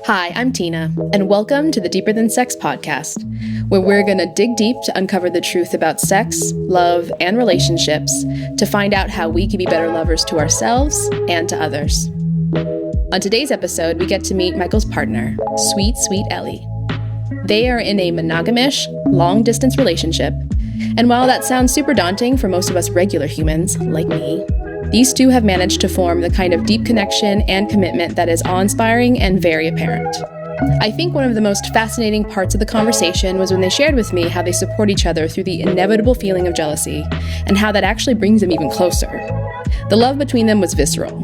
Hi, I'm Tina, and welcome to the Deeper Than Sex podcast, where we're going to dig deep to uncover the truth about sex, love, and relationships to find out how we can be better lovers to ourselves and to others. On today's episode, we get to meet Michael's partner, sweet, sweet Ellie. They are in a monogamish, long-distance relationship, and while that sounds super daunting for most of us regular humans, like me, these two have managed to form the kind of deep connection and commitment that is awe-inspiring and very apparent. I think one of the most fascinating parts of the conversation was when they shared with me how they support each other through the inevitable feeling of jealousy, and how that actually brings them even closer. The love between them was visceral.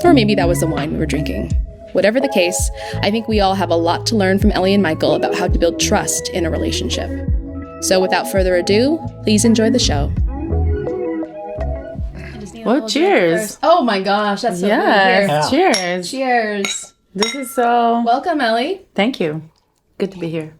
Or maybe that was the wine we were drinking. Whatever the case, I think we all have a lot to learn from Ellie and Michael about how to build trust in a relationship. So without further ado, please enjoy the show. Well, cheers. Oh my gosh, that's so good. Yeah. Cheers. Cheers. This is so... Welcome, Ellie. Thank you. Good to be here.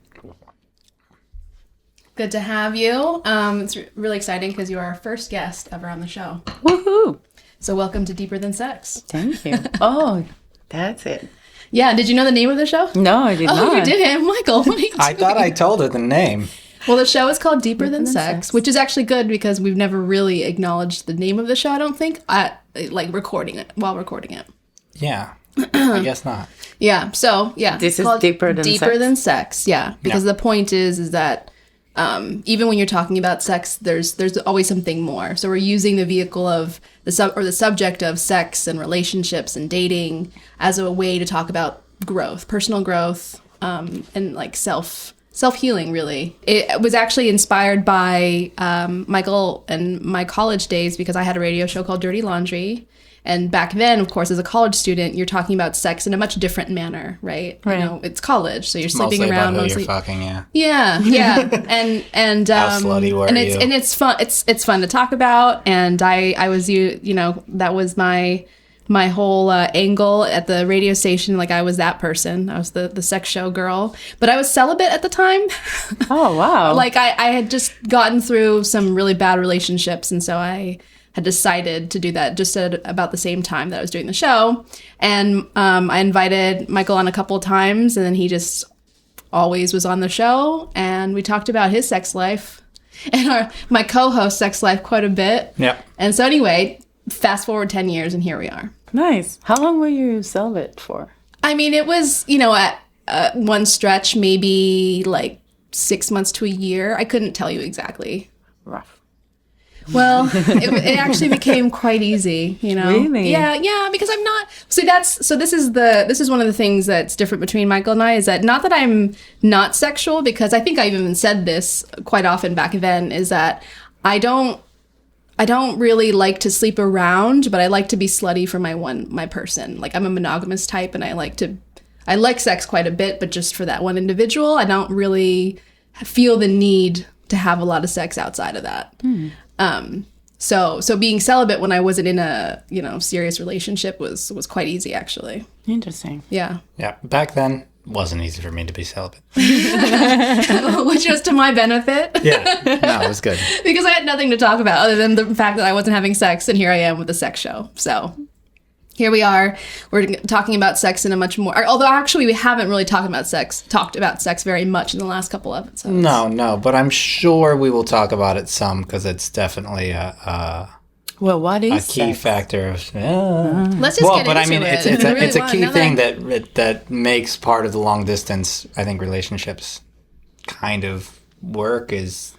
Good to have you. It's really exciting because you are our first guest ever on the show. Woohoo. So welcome to Deeper Than Sex. Thank you. Oh, that's it. Yeah, did you know the name of the show? No, I did not. Oh, you didn't? Michael, what are you doing? I thought I told her the name. Well, the show is called Deeper Than Sex, which is actually good because we've never really acknowledged the name of the show, I don't think, recording it. Yeah, I guess not. Yeah, so, yeah. This is Deeper Than Sex, yeah. Because the point is that even when you're talking about sex, there's always something more. So we're using the vehicle of the subject of sex and relationships and dating as a way to talk about growth, personal growth, and like self-healing, really. It was actually inspired by Michael and my college days because I had a radio show called Dirty Laundry. And back then, of course, as a college student, you're talking about sex in a much different manner, right? You know, it's college, so you're sleeping around. Mostly about who you're fucking, yeah. Yeah. and how slutty were you? And it's fun. It's fun to talk about. And I was that was my whole angle at the radio station. Like I was that person. I was the sex show girl. But I was celibate at the time. Oh, wow. Like I had just gotten through some really bad relationships. And so I had decided to do that just at about the same time that I was doing the show. And I invited Michael on a couple of times. And then he just always was on the show. And we talked about his sex life and my co-host sex life quite a bit. Yeah. And so anyway, fast forward 10 years and here we are. Nice. How long were you celibate for? I mean, it was, at one stretch, maybe like 6 months to a year. I couldn't tell you exactly. Rough. Well, it actually became quite easy, Really? Yeah, because I'm not. See, this is one of the things that's different between Michael and I is that not that I'm not sexual, because I think I've even said this quite often back then, is that I don't really like to sleep around, but I like to be slutty for my person. Like I'm a monogamous type, and I like sex quite a bit, but just for that one individual, I don't really feel the need to have a lot of sex outside of that. So being celibate when I wasn't in a serious relationship was quite easy, actually. Interesting. Yeah. Yeah. Back then, it wasn't easy for me to be celibate. Which was to my benefit. Yeah. No, it was good. Because I had nothing to talk about other than the fact that I wasn't having sex, and here I am with a sex show. So here we are. We're talking about sex in a much more... Although, actually, we haven't really talked about sex very much in the last couple of episodes. No, but I'm sure we will talk about it some, because it's definitely what is a key sex? Factor of... Let's just get into it. I mean, it's a key thing that makes part of the long-distance, I think, relationships kind of work is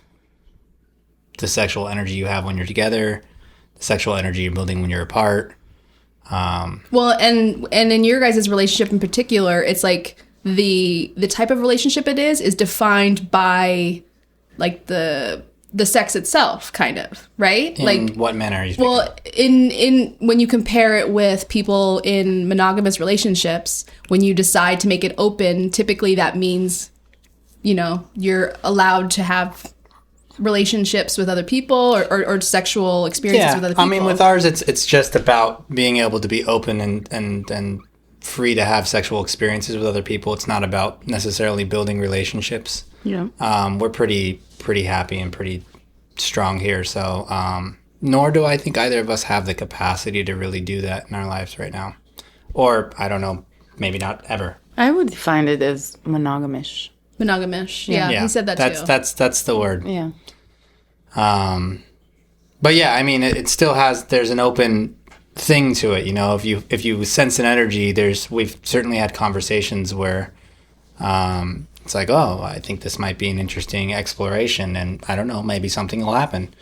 the sexual energy you have when you're together, the sexual energy you're building when you're apart. Well, and in your guys' relationship in particular, it's like the type of relationship it is defined by like the sex itself, kind of, right? In what manner are you speaking? Well, in when you compare it with people in monogamous relationships, when you decide to make it open, typically that means, you're allowed to have relationships with other people or sexual experiences with other people. I mean, with ours, it's just about being able to be open and free to have sexual experiences with other people. It's not about necessarily building relationships. Yeah. We're pretty happy and pretty strong here. So, nor do I think either of us have the capacity to really do that in our lives right now. Or, I don't know, maybe not ever. I would define it as monogamish. Monogamish. Yeah, he said that too. That's the word. Yeah. But yeah, I mean, it still has, there's an open thing to it, you know, if you sense an energy, we've certainly had conversations where it's like, oh, I think this might be an interesting exploration, and I don't know, maybe something will happen.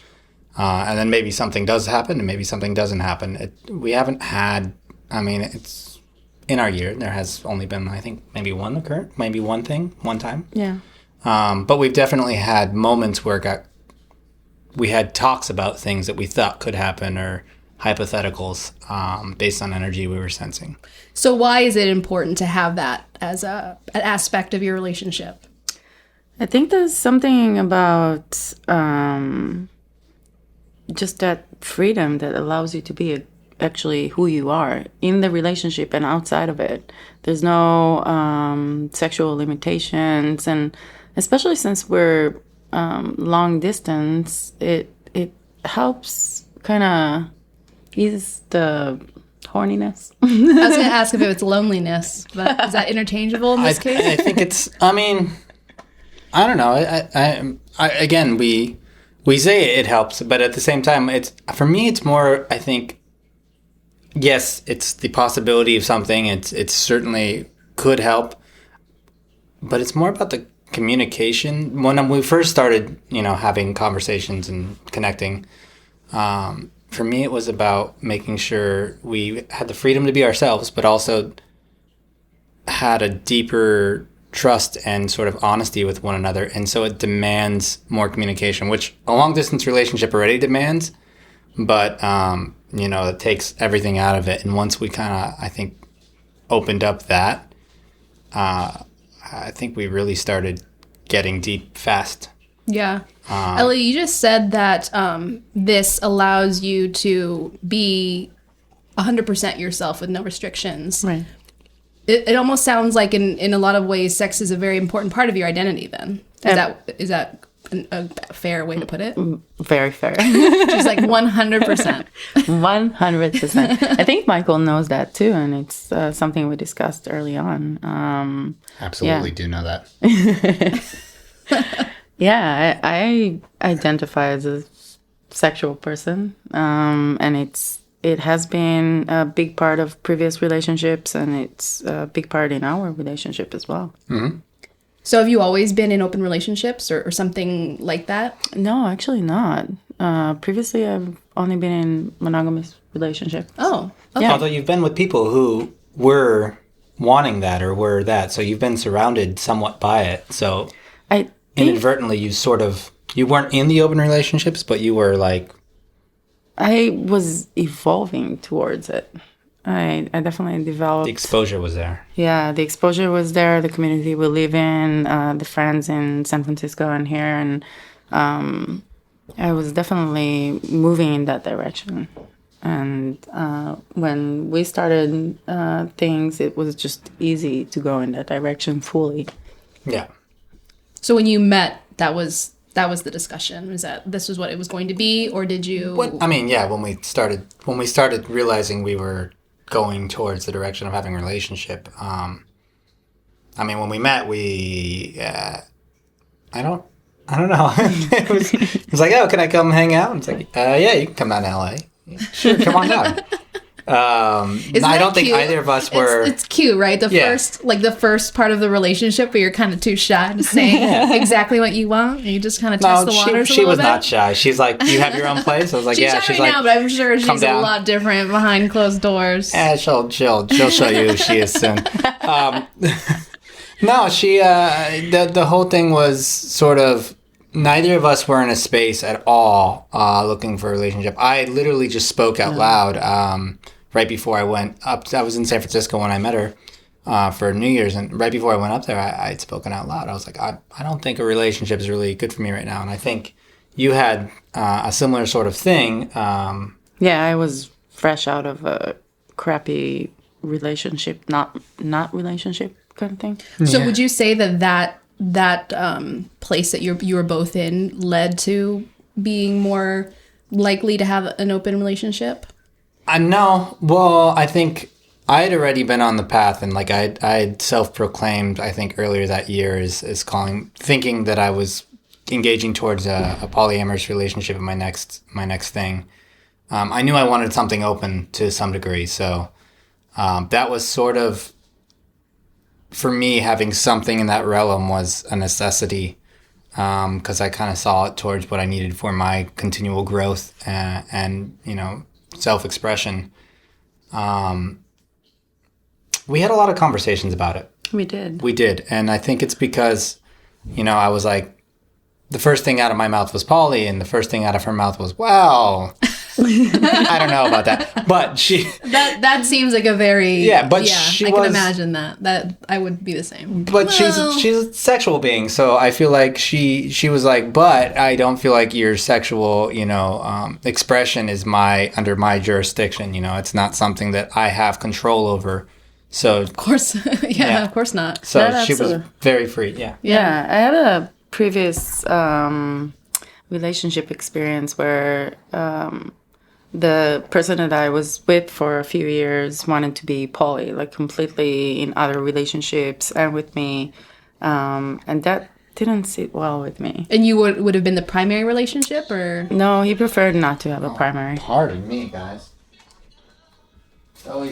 And then maybe something does happen, and maybe something doesn't happen. We haven't had, I mean, it's in our year, there has only been, I think, maybe one thing, one time. Yeah. But we've definitely had moments where we had talks about things that we thought could happen, or hypotheticals based on energy we were sensing. So why is it important to have that as an aspect of your relationship? I think there's something about just that freedom that allows you to be actually who you are in the relationship and outside of it. There's no sexual limitations, and especially since we're long distance, it helps kind of ease the horniness. I was going to ask if it was loneliness, but is that interchangeable in this case? I think it's, I mean, I don't know. I again, we say it helps, but at the same time, for me, it's more, I think, yes, it's the possibility of something. It certainly could help, but it's more about the communication. When we first started, having conversations and connecting, for me, it was about making sure we had the freedom to be ourselves, but also had a deeper trust and sort of honesty with one another. And so it demands more communication, which a long-distance relationship already demands, but, it takes everything out of it. And once we kind of, I think, opened up that, I think we really started getting deep fast. Yeah. Ellie, you just said that this allows you to be 100% yourself with no restrictions. Right. It almost sounds like in a lot of ways, sex is a very important part of your identity then. Is that a fair way to put it? Very fair. She's like 100%. 100%. I think Michael knows that too, and it's something we discussed early on. Absolutely do know that. Yeah, I identify as a sexual person, and it has been a big part of previous relationships, and it's a big part in our relationship as well. Mm-hmm. So have you always been in open relationships or something like that? No, actually not. Previously, I've only been in monogamous relationships. Oh, okay. Yeah. Although you've been with people who were wanting that or were that, so you've been surrounded somewhat by it. So inadvertently, you weren't in the open relationships, but you were like... I was evolving towards it. I definitely developed... The exposure was there. Yeah, the exposure was there, the community we live in, the friends in San Francisco and here, and I was definitely moving in that direction. And when we started things, it was just easy to go in that direction fully. Yeah. So when you met, that was the discussion. Was that this was what it was going to be, or did you? When we started realizing we were going towards the direction of having a relationship. When we met, I don't know. it was like, oh, can I come hang out? And it's like, yeah, you can come down to LA. Sure, come on down. I don't think either of us were. It's cute, right? The first part of the relationship where you're kind of too shy to say exactly what you want, and you just kind of test the waters a little bit. She was not shy. She's like, "Do you have your own place?" I was like, she's "Yeah." She's shy right now, but I'm sure she's a lot different behind closed doors. Yeah, she'll show you who she is soon. No, she. The whole thing was sort of. Neither of us were in a space at all looking for a relationship. I literally just spoke out loud right before I went up. I was in San Francisco when I met her for New Year's, and right before I went up there, I'd spoken out loud. I was like, I don't think a relationship is really good for me right now. And I think you had a similar sort of thing. Yeah, I was fresh out of a crappy relationship, not relationship kind of thing. So would you say that place that you were both in led to being more likely to have an open relationship? No. Well, I think I had already been on the path, and like I had self-proclaimed, I think earlier that year, is thinking that I was engaging towards a polyamorous relationship in my next thing. I knew I wanted something open to some degree, so that was sort of, for me, having something in that realm was a necessity, because I kind of saw it towards what I needed for my continual growth and self-expression. We had a lot of conversations about it. We did. And I think it's because, I was like, the first thing out of my mouth was Polly, and the first thing out of her mouth was, well, I don't know about that. But that seems like a very... she I can imagine that I would be the same. But she's a sexual being, so I feel like she was like, but I don't feel like your sexual, expression is under my jurisdiction. It's not something that I have control over. So of course, of course not. So she was very free. Yeah. I had a previous relationship experience where the person that I was with for a few years wanted to be poly, like completely in other relationships and with me, and that didn't sit well with me. And you would have been the primary relationship, or no? He preferred not to have a primary. Pardon me, guys.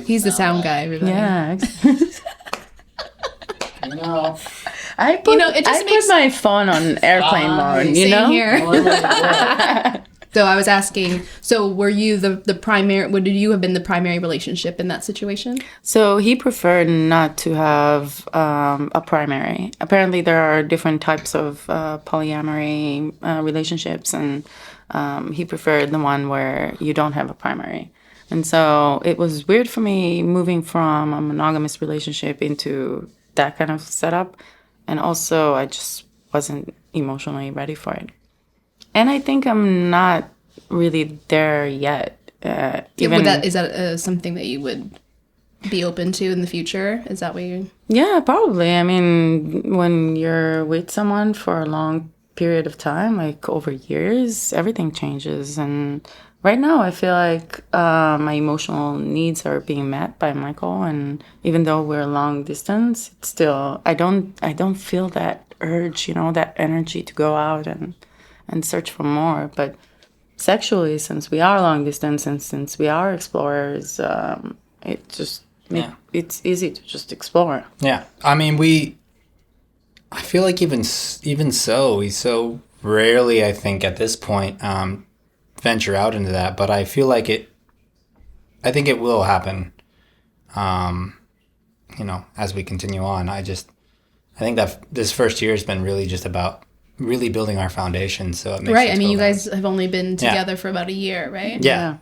He's the sound guy, everybody. Yeah. I put my phone on airplane mode, Same here. So I was asking, were you the primary, would you have been the primary relationship in that situation? So he preferred not to have a primary. Apparently there are different types of polyamory relationships, and he preferred the one where you don't have a primary. And so it was weird for me moving from a monogamous relationship into that kind of setup. And also, I just wasn't emotionally ready for it. And I think I'm not really there yet. Is that something that you would be open to in the future? Is that what you... Yeah, probably. I mean, when you're with someone for a long period of time, like over years, everything changes. And right now, I feel like my emotional needs are being met by Michael, and even though we're long distance, it's still I don't feel that urge, that energy to go out and search for more. But sexually, since we are long distance and since we are explorers, it's easy to just explore. Yeah, I mean, I feel like even so, we so rarely, I think, at this point. Venture out into that, but I feel like I think it will happen as we continue on. I think that this first year has been really just about really building our foundation, so it makes right. I mean, you guys have only been together for about a year, right? Yeah.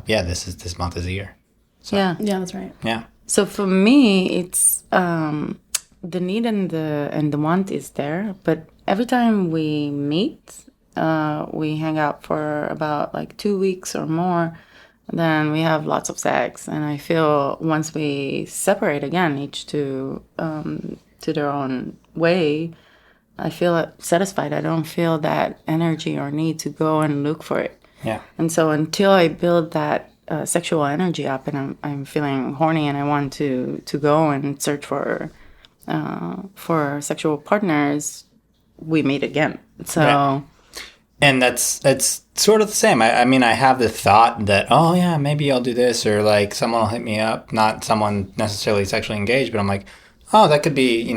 This month is a year. So. Yeah, that's right. Yeah. So for me, it's the need and the want is there, but every time we meet, we hang out for about like 2 weeks or more. Then we have lots of sex, and I feel once we separate again, each to their own way, I feel satisfied. I don't feel that energy or need to go and look for it. Yeah. And so until I build that sexual energy up, and I'm feeling horny, and I want to go and search for sexual partners, we meet again. So. Right. And that's sort of the same. I mean, I have the thought that, oh yeah, maybe I'll do this, or like someone will hit me up, not someone necessarily sexually engaged, but I'm like, oh, that could be,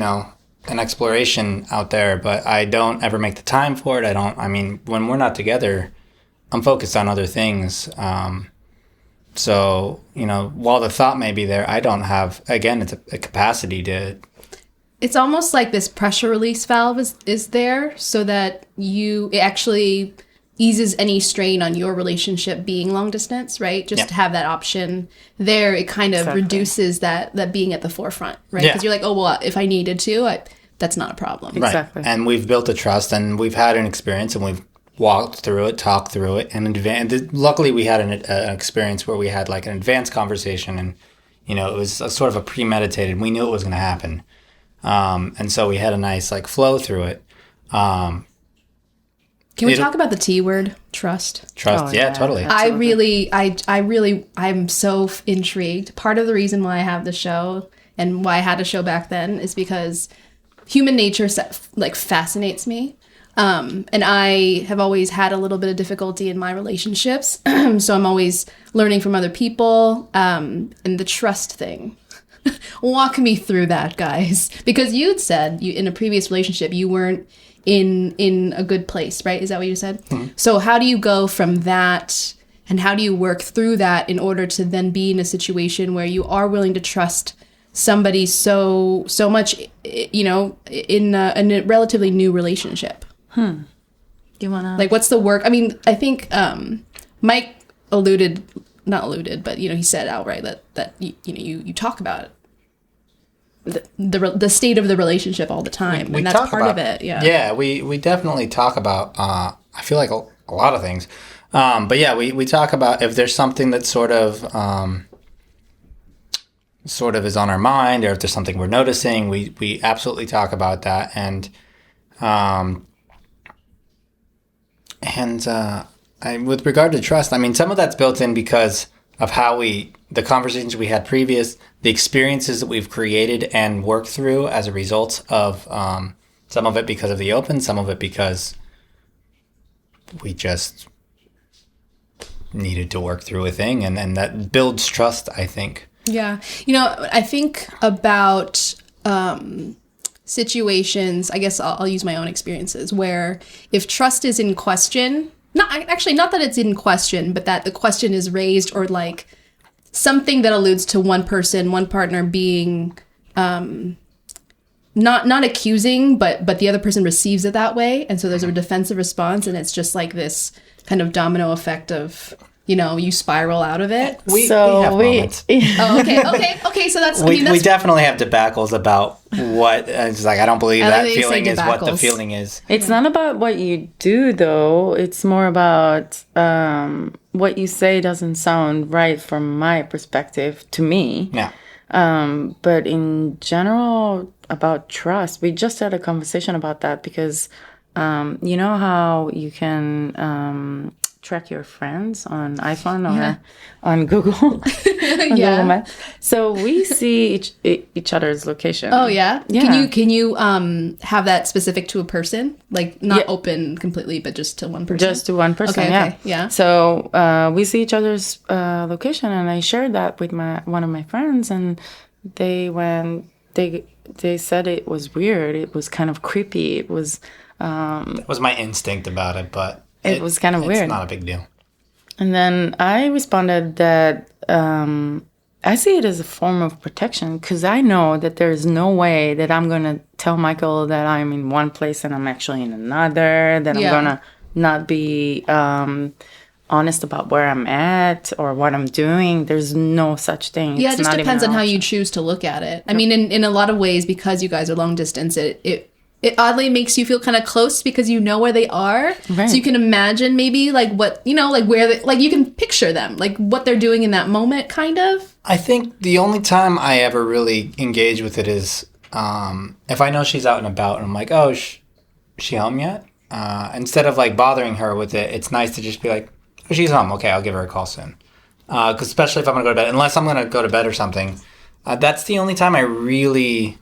an exploration out there, but I don't ever make the time for it. I mean, when we're not together, I'm focused on other things. So, while the thought may be there, I don't have, again, it's a capacity to... It's almost like this pressure release valve is there so that it actually eases any strain on your relationship being long distance, right? Just to have that option there, it kind of reduces that being at the forefront, right? Because you're like, oh, well, if I needed to, that's not a problem. Right. Exactly. And we've built a trust, and we've had an experience, and we've walked through it, talked through it, and luckily we had an experience where we had like an advanced conversation, and, it was a sort of a premeditated, we knew it was going to happen. And so we had a nice like flow through it. Can we talk about the T word, trust? Trust, yeah, totally. I'm so intrigued. Part of the reason why I have the show and why I had a show back then is because human nature fascinates me. And I have always had a little bit of difficulty in my relationships. So I'm always learning from other people. And the trust thing. Walk me through that, guys. Because you'd said in a previous relationship, you weren't in a good place, right? Is that what you said? Mm-hmm. So how do you go from that and how do you work through that in order to then be in a situation where you are willing to trust somebody so much, in a relatively new relationship? Do you want to... Like, what's the work? I mean, I think Mike not alluded, but, he said outright that you talk about it. The state of the relationship all the time, and that's part of it. Yeah, we definitely talk about. I feel like a lot of things, but yeah, we talk about if there's something that sort of is on our mind, or if there's something we're noticing, we absolutely talk about that, and with regard to trust, I mean, some of that's built in because of how the conversations we had previous, the experiences that we've created and worked through as a result of some of it because of the open, some of it because we just needed to work through a thing, and that builds trust, I think. Yeah. I think about situations, I guess I'll use my own experiences, where if trust is in question, not that it's in question, but that the question is raised, or like something that alludes to one partner being not accusing, but the other person receives it that way, and so there's a defensive response, and it's just like this kind of domino effect of you spiral out of it. We have moments. Oh, okay. So that's we definitely have debacles about what. It's like I don't believe that feeling is what the feeling is. It's not about what you do, though. It's more about what you say doesn't sound right from my perspective to me. Yeah. But in general, about trust, we just had a conversation about that because you know how you can track your friends on iPhone or on Google. Yeah. So we see each other's location. Oh yeah. Can you have that specific to a person, like not open completely, but just to one person? Just to one person. Okay. Yeah. So we see each other's location, and I shared that with one of my friends, and they said it was weird. It was kind of creepy. It was. That was my instinct about it, but. It was kind of weird. It's not a big deal. And then I responded that I see it as a form of protection because I know that there's no way that I'm going to tell Michael that I'm in one place and I'm actually in another, that I'm going to not be honest about where I'm at or what I'm doing. There's no such thing. Yeah, it just depends on how you choose to look at it. I mean, in a lot of ways, because you guys are long distance, it oddly makes you feel kind of close because you know where they are. Right. So you can imagine maybe like what, like where, you can picture them, like what they're doing in that moment, kind of. I think the only time I ever really engage with it is if I know she's out and about and I'm like, oh, she home yet? Instead of like bothering her with it, it's nice to just be like, oh, she's home. Okay, I'll give her a call soon. Because especially if I'm going to go to bed, unless I'm going to go to bed or something, that's the only time I really...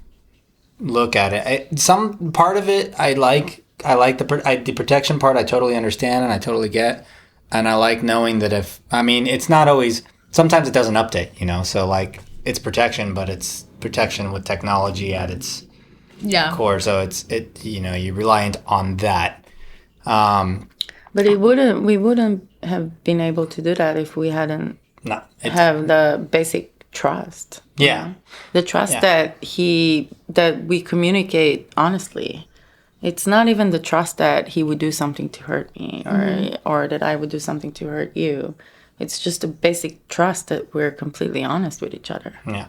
look at it. Some part of it I like the protection part. I totally understand and I totally get, and I like knowing that it's not always, sometimes it doesn't update, so like it's protection, but it's protection with technology at its core, so you're reliant on that. But we wouldn't have been able to do that if we hadn't have the basic trust. Yeah. The trust that we communicate honestly. It's not even the trust that he would do something to hurt me or that I would do something to hurt you. It's just a basic trust that we're completely honest with each other. Yeah.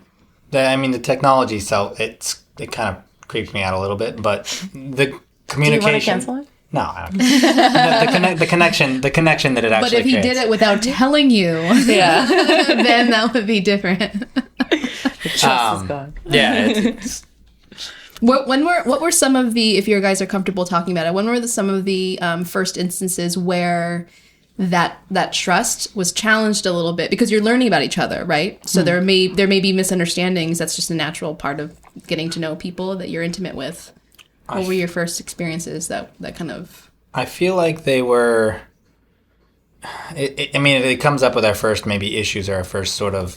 The technology, so it kind of creeps me out a little bit, but the communication... Do you want to cancel it? No, I don't. the connection that it actually But if he creates. did it without telling you, then that would be different. The trust is gone. Yeah. What were some of the, if you guys are comfortable talking about it, when were some of the first instances where that trust was challenged a little bit, because you're learning about each other, right? So there may be misunderstandings. That's just a natural part of getting to know people that you're intimate with. What were your first experiences that kind of? I feel like they were. It comes up with our first maybe issues or our first sort of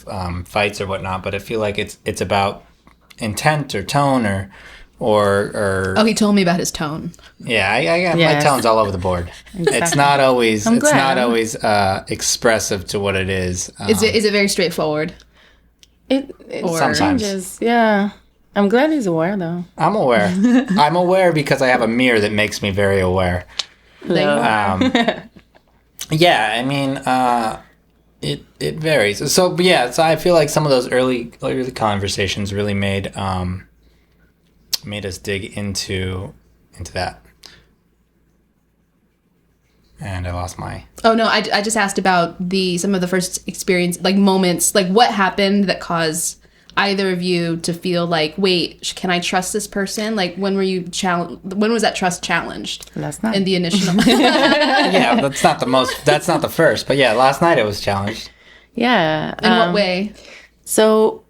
fights or whatnot, but I feel like it's about intent or tone or. Oh, he told me about his tone. Yeah, I got my tone's all over the board. Exactly. It's not always expressive to what it is. Is it very straightforward? It sometimes changes. Yeah. I'm glad he's aware, though. I'm aware. I'm aware because I have a mirror that makes me very aware. Yeah, I mean, it varies. So I feel like some of those early conversations really made us dig into that. And I lost my... Oh, no, I just asked about some of the first experience, like moments, like what happened that caused either of you to feel like, wait, can I trust this person? Like, when was that trust challenged? Last night. In the initial... Yeah, that's not the first, but yeah, last night it was challenged. Yeah. In what way? So,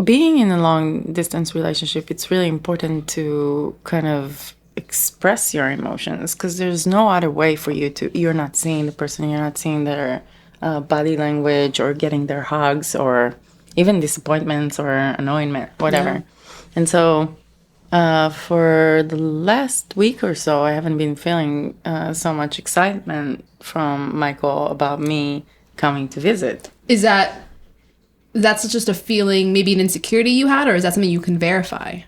being in a long-distance relationship, it's really important to kind of express your emotions, because there's no other way for you to... You're not seeing the person, you're not seeing their body language or getting their hugs or... even disappointments or annoyment, whatever. Yeah. And so for the last week or so, I haven't been feeling so much excitement from Michael about me coming to visit. That's just a feeling, maybe an insecurity you had, or is that something you can verify?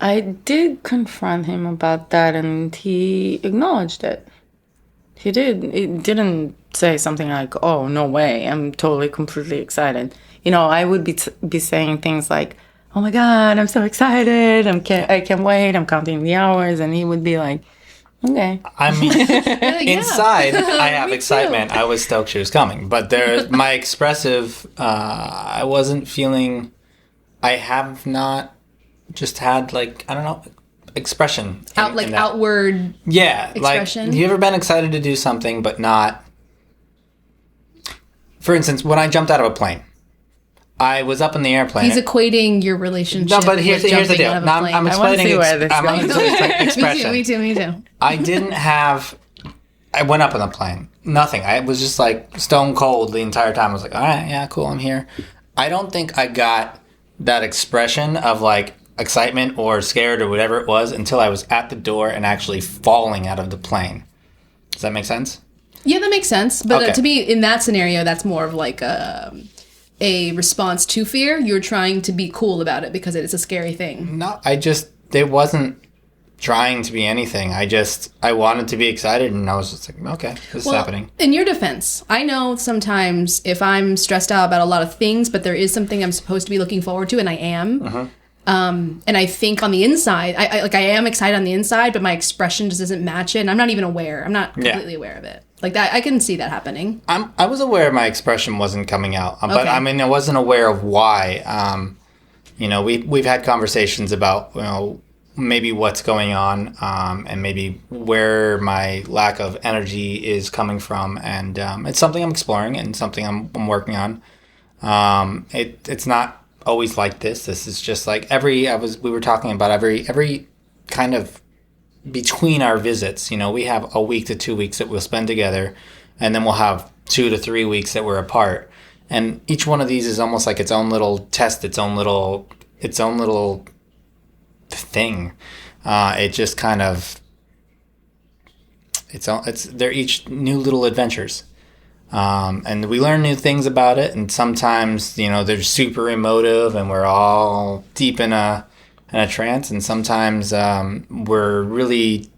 I did confront him about that, and he acknowledged it. He did. He didn't say something like, oh, no way, I'm totally, completely excited. You know, I would be saying things like, oh my God, I'm so excited. I can't wait. I'm counting the hours. And he would be like, okay. I mean, inside, I have excitement. Too. I was stoked she was coming. But my expressive, I wasn't feeling, I have not just had expression. Outward expression? Like, you ever been excited to do something but not... For instance, when I jumped out of a plane, I was up in the airplane. He's equating your relationship. No, but here's the deal. I'm explaining expression. Me too. I went up in the plane. Nothing. I was just like stone cold the entire time. I was like, all right, yeah, cool, I'm here. I don't think I got that expression of like excitement or scared or whatever it was until I was at the door and actually falling out of the plane. Does that make sense? Yeah, that makes sense. But to be in that scenario, that's more of like a response to fear. You're trying to be cool about it because it's a scary thing. No, it wasn't trying to be anything. I wanted to be excited, and I was just like, okay, this is happening. In your defense, I know sometimes if I'm stressed out about a lot of things, but there is something I'm supposed to be looking forward to, and I am. Uh-huh. And I think on the inside, I am excited on the inside, but my expression just doesn't match it, and I'm not even aware. I'm not completely aware of it. Like that, I can see that happening. I was aware my expression wasn't coming out, but I mean, I wasn't aware of why. We've had conversations about maybe what's going on, and maybe where my lack of energy is coming from, and it's something I'm exploring and something I'm working on. It's not always like this. This is just like we were talking about every kind of between our visits, we have a week to 2 weeks that we'll spend together, and then we'll have 2 to 3 weeks that we're apart. And each one of these is almost like its own little test, its own little thing. It just kind of they're each new little adventures. And we learn new things about it, and sometimes, they're super emotive and we're all deep in a trance, and sometimes we're really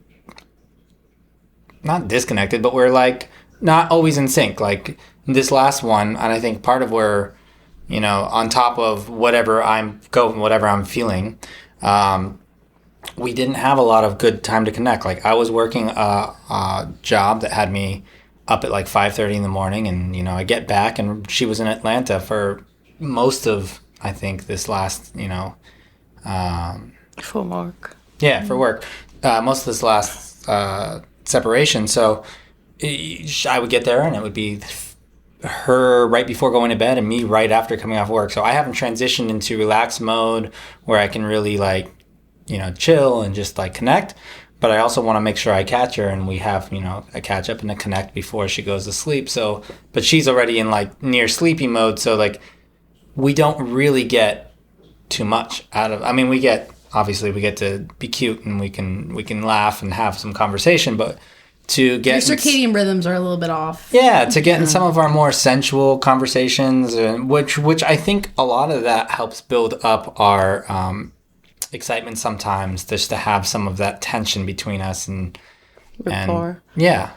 not disconnected, but we're like not always in sync. Like this last one, and I think part of where, on top of whatever I'm feeling, we didn't have a lot of good time to connect. Like I was working a job that had me up at like 5:30 in the morning, and I get back, and she was in Atlanta for most of, I think, this last For work. Yeah, for work. Most of this last separation. So I would get there and it would be her right before going to bed and me right after coming off work. So I haven't transitioned into relaxed mode where I can really like, chill and just like connect. But I also want to make sure I catch her and we have, a catch up and a connect before she goes to sleep. So, but she's already in like near sleepy mode. So like we don't really get too much out of, we get to be cute and we can laugh and have some conversation, but to get your circadian rhythms are a little bit off. Yeah, to get in some of our more sensual conversations, which I think a lot of that helps build up our excitement sometimes, just to have some of that tension between us and rapport. Yeah.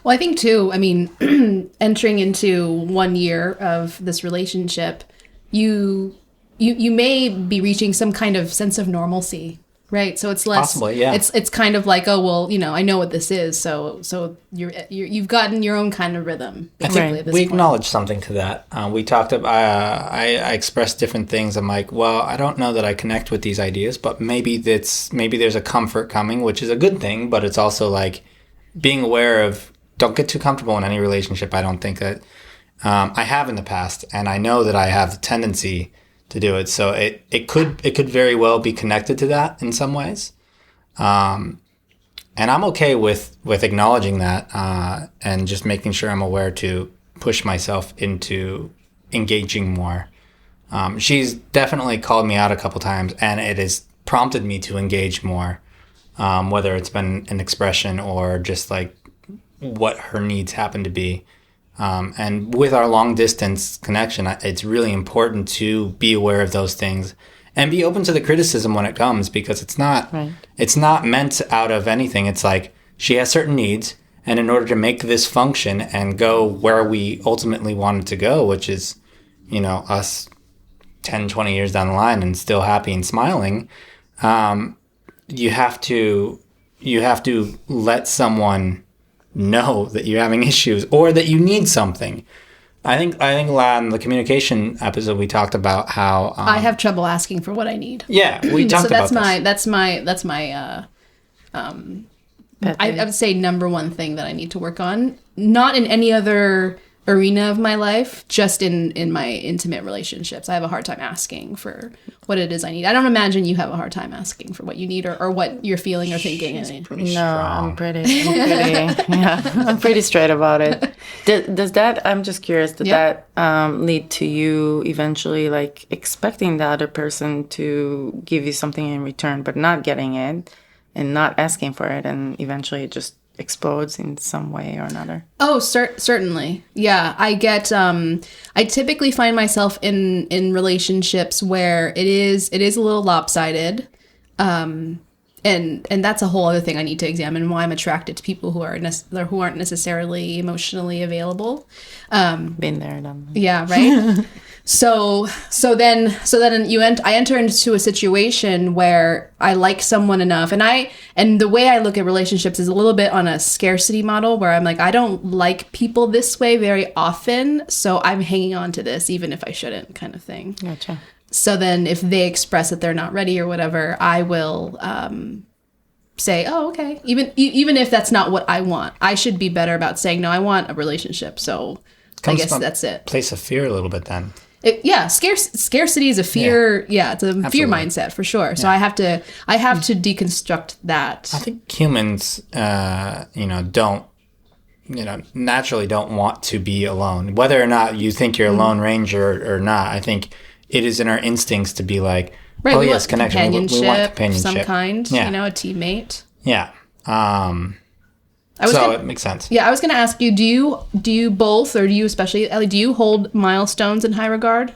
Well, I think too, entering into 1 year of this relationship, you may be reaching some kind of sense of normalcy, right? So it's less. Possibly, yeah. It's kind of like, oh well, I know what this is. So you've gotten your own kind of rhythm. Basically, at this point. Acknowledged something to that. We talked about. I expressed different things. I'm like, well, I don't know that I connect with these ideas, but maybe there's a comfort coming, which is a good thing. But it's also like being aware of, don't get too comfortable in any relationship. I don't think that I have in the past, and I know that I have the tendency to do it. So it could very well be connected to that in some ways. And I'm okay with acknowledging that and just making sure I'm aware to push myself into engaging more. She's definitely called me out a couple times, and it has prompted me to engage more, whether it's been an expression or just like what her needs happen to be. And with our long distance connection, it's really important to be aware of those things and be open to the criticism when it comes, because it's not meant out of anything. It's like she has certain needs, and in order to make this function and go where we ultimately wanted to go, which is, us 10, 20 years down the line and still happy and smiling, you have to let someone know that you're having issues or that you need something. I think on the communication episode we talked about how I have trouble asking for what I need. Yeah, we talked about this. That's my I would say number one thing that I need to work on. Not in any other arena of my life, just in my intimate relationships. I have a hard time asking for what it is I need. I don't imagine you have a hard time asking for what you need or what you're feeling or thinking. I'm pretty straight about it. Does that, I'm just curious, that lead to you eventually like expecting the other person to give you something in return, but not getting it and not asking for it, and eventually it just explodes in some way or another? Oh, certainly. Yeah, I get. I typically find myself in relationships where it is a little lopsided, and that's a whole other thing I need to examine. Why I'm attracted to people who aren't necessarily emotionally available. Been there, done that. Yeah, right. So then I enter into a situation where I like someone enough, and the way I look at relationships is a little bit on a scarcity model where I'm like, I don't like people this way very often, so I'm hanging on to this even if I shouldn't, kind of thing. Gotcha. So then if they express that they're not ready or whatever, I will say, oh, okay. Even if that's not what I want, I should be better about saying, no, I want a relationship. So I guess that's it. Place of fear a little bit then. Scarcity is a fear. Yeah, it's a Absolutely. fear mindset for sure. So I have to deconstruct that. I think humans, naturally don't want to be alone. Whether or not you think you're a lone ranger or not, I think it is in our instincts to be like, right, oh yes, connection. We want companionship, some kind. Yeah. A teammate. Yeah. It makes sense. Yeah, I was going to ask you, do you both, or do you especially, Ellie, do you hold milestones in high regard?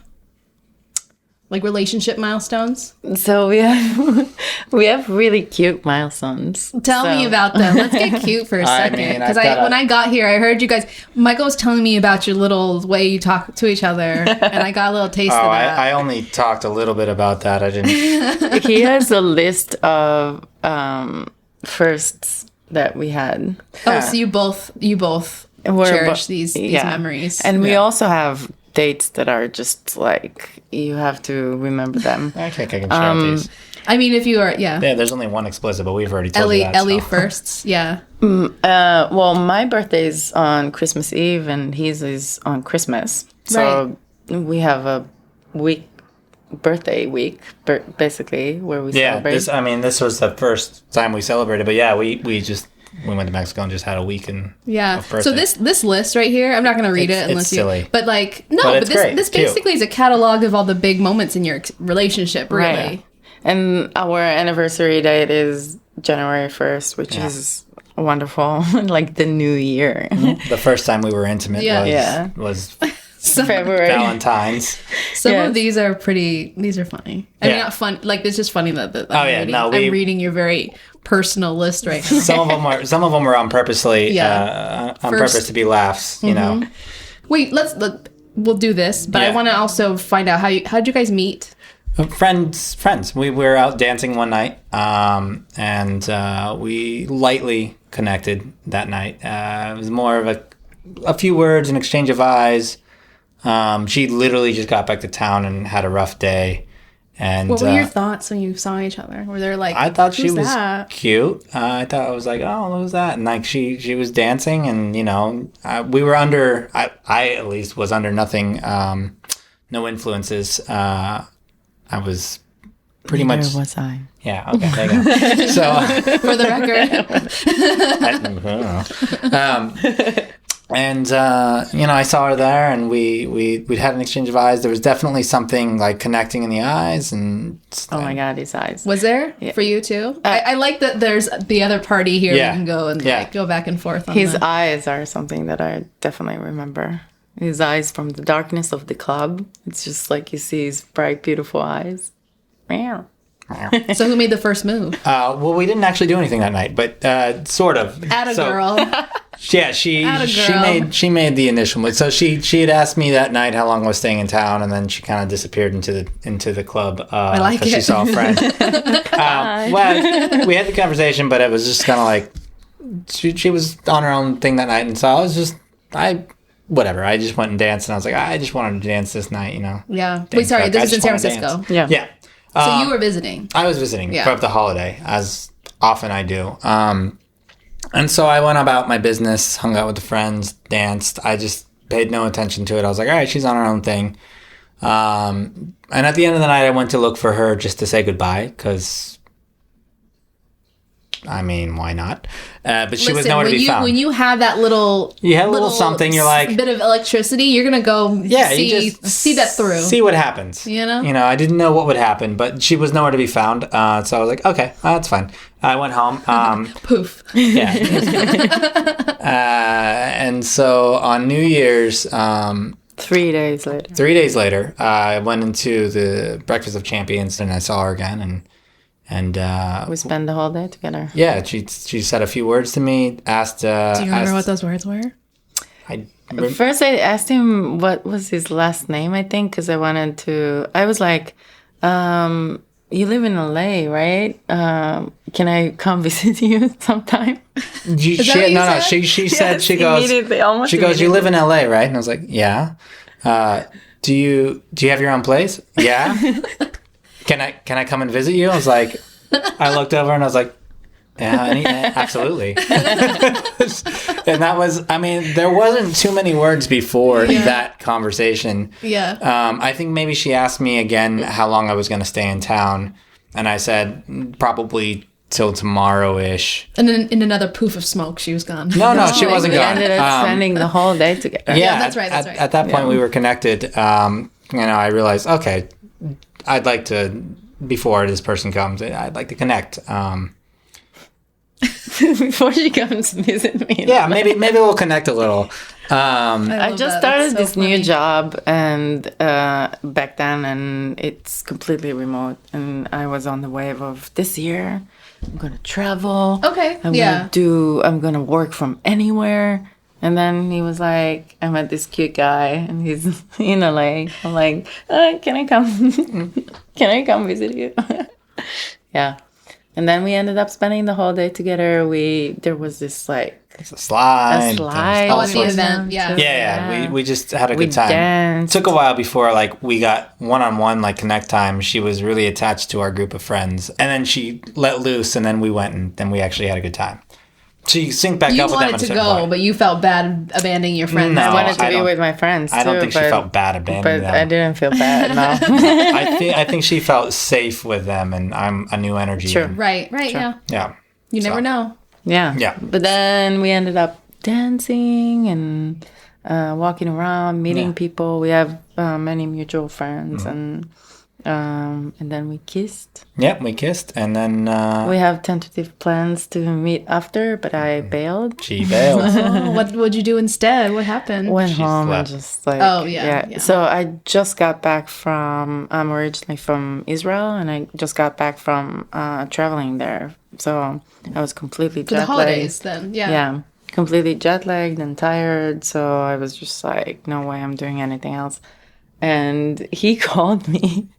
Like relationship milestones? So we have really cute milestones. Tell me about them. Let's get cute for a second. Because when I got here, I heard you guys, Michael was telling me about your little way you talk to each other, and I got a little taste of that. I only talked a little bit about that. I didn't. He has a list of firsts that we had. Oh, so you both cherish these memories. And we also have dates that are just like, you have to remember them. I think I can share these. I mean, if you are, yeah. Yeah, there's only one explicit, but we've already told you that. Ellie so. firsts, yeah. Well, my birthday is on Christmas Eve and his is on Christmas. So we have a birthday week, basically, where we celebrate. This was the first time we celebrated, but yeah, we went to Mexico and just had a week of birthday. So this list right here, I'm not going to read it unless it's silly. But like, no, but this basically is a catalog of all the big moments in your relationship, really. Right. And our anniversary date is January 1st, which is wonderful. Like the new year. The first time we were intimate was February. Valentine's. Some of these are funny. I mean, not fun. Like, it's just funny that I'm reading your very personal list right now. Some of them were on purposely, on purpose to be laughs, you know. Wait, we'll do this, but I want to also find out how'd you guys meet? Friends. We were out dancing one night, and we lightly connected that night. It was more of a few words, an exchange of eyes. She literally just got back to town and had a rough day. And what were your thoughts when you saw each other? Were there like, I thought she was that? cute. I was like, oh, who's that? And like she was dancing, and you know, we were under. I at least was under nothing, no influences. I was pretty much. Neither was I. Yeah. Okay. There you go. So for the record. And I saw her there, and we had an exchange of eyes. There was definitely something like connecting in the eyes, and oh my God, his eyes. Was there for you too? I like that. There's the other party here. Yeah. We can go and like, go back and forth. On his eyes are something that I definitely remember. His eyes from the darkness of the club. It's just like you see his bright, beautiful eyes. Meow. So who made the first move? Well, we didn't actually do anything that night, but sort of. Girl. Yeah, she made the initial move. So she had asked me that night how long I was staying in town, and then she kind of disappeared into the club. I like it. She saw a friend. Well, we had the conversation, but it was just kind of like she was on her own thing that night, and so I was just whatever. I just went and danced, and I was like, I just wanted to dance this night, you know. Yeah. Wait, sorry. This is in San Francisco. Yeah. Yeah. So you were visiting. I was visiting for the holiday, as often I do. And so I went about my business, hung out with the friends, danced. I just paid no attention to it. I was like, all right, she's on her own thing. And at the end of the night, I went to look for her just to say goodbye, because, I mean, why not? But she was nowhere to be found. When you have that little... You had a little something, you're like... bit of electricity, you're going to go see that through. See what happens. You know? I didn't know what would happen, but she was nowhere to be found. So I was like, okay, that's fine. I went home. Poof. Yeah. And so on New Year's... 3 days later. 3 days later, I went into the Breakfast of Champions, and I saw her again, and we spent the whole day together. Yeah, she said a few words to me. Asked. Do you remember what those words were? First, I asked him what was his last name. I think because I wanted to. I was like, "You live in LA, right? Can I come visit you sometime?" She said she goes. You live in LA, right? And I was like, yeah. Do you have your own place? Yeah. Can I come and visit you? I was like, I looked over and I was like, yeah, absolutely. And that was, I mean, there wasn't too many words before that conversation. Yeah. I think maybe she asked me again how long I was going to stay in town. And I said, probably till tomorrow-ish. And then in another poof of smoke, she was gone. No, she wasn't gone. We ended up spending the whole day together. Yeah, that's right. At that point, we were connected. I realized, okay, I'd like to, before this person comes, I'd like to connect. Before she comes visit me. Yeah, maybe we'll connect a little. I just started this new job, and back then, and it's completely remote. And I was on the wave of this year, I'm gonna travel. Okay. I'm gonna work from anywhere. And then he was like, I met this cute guy, and he's in LA. I'm like, can I come? Can I come visit you? Yeah. And then we ended up spending the whole day together. There was this like It's a slide. A slide. Oh, at the event, yeah. Yeah. We just had a good time. Danced. It took a while before like we got one-on-one like connect time. She was really attached to our group of friends, and then she let loose, and then we went and then we actually had a good time. She synced back up with them. You wanted to go, but you felt bad abandoning your friends. No, I wanted to be with my friends too. I don't think she felt bad abandoning them. But I didn't feel bad, no. I think she felt safe with them, and I'm a new energy. Sure. Right, yeah. Yeah. You never know. Yeah. Yeah. But then we ended up dancing and walking around, meeting people. We have many mutual friends, and then we kissed. Yep, we kissed, and then We have tentative plans to meet after, but I bailed. she bailed. Oh, what'd you do instead? What happened? Went home slept. and just like yeah. So I just got back from. I'm originally from Israel, and I just got back from traveling there. So I was completely For the jet holidays, lagged. then, yeah. Yeah, completely jet lagged and tired. So I was just like, no way, I'm doing anything else. And he called me.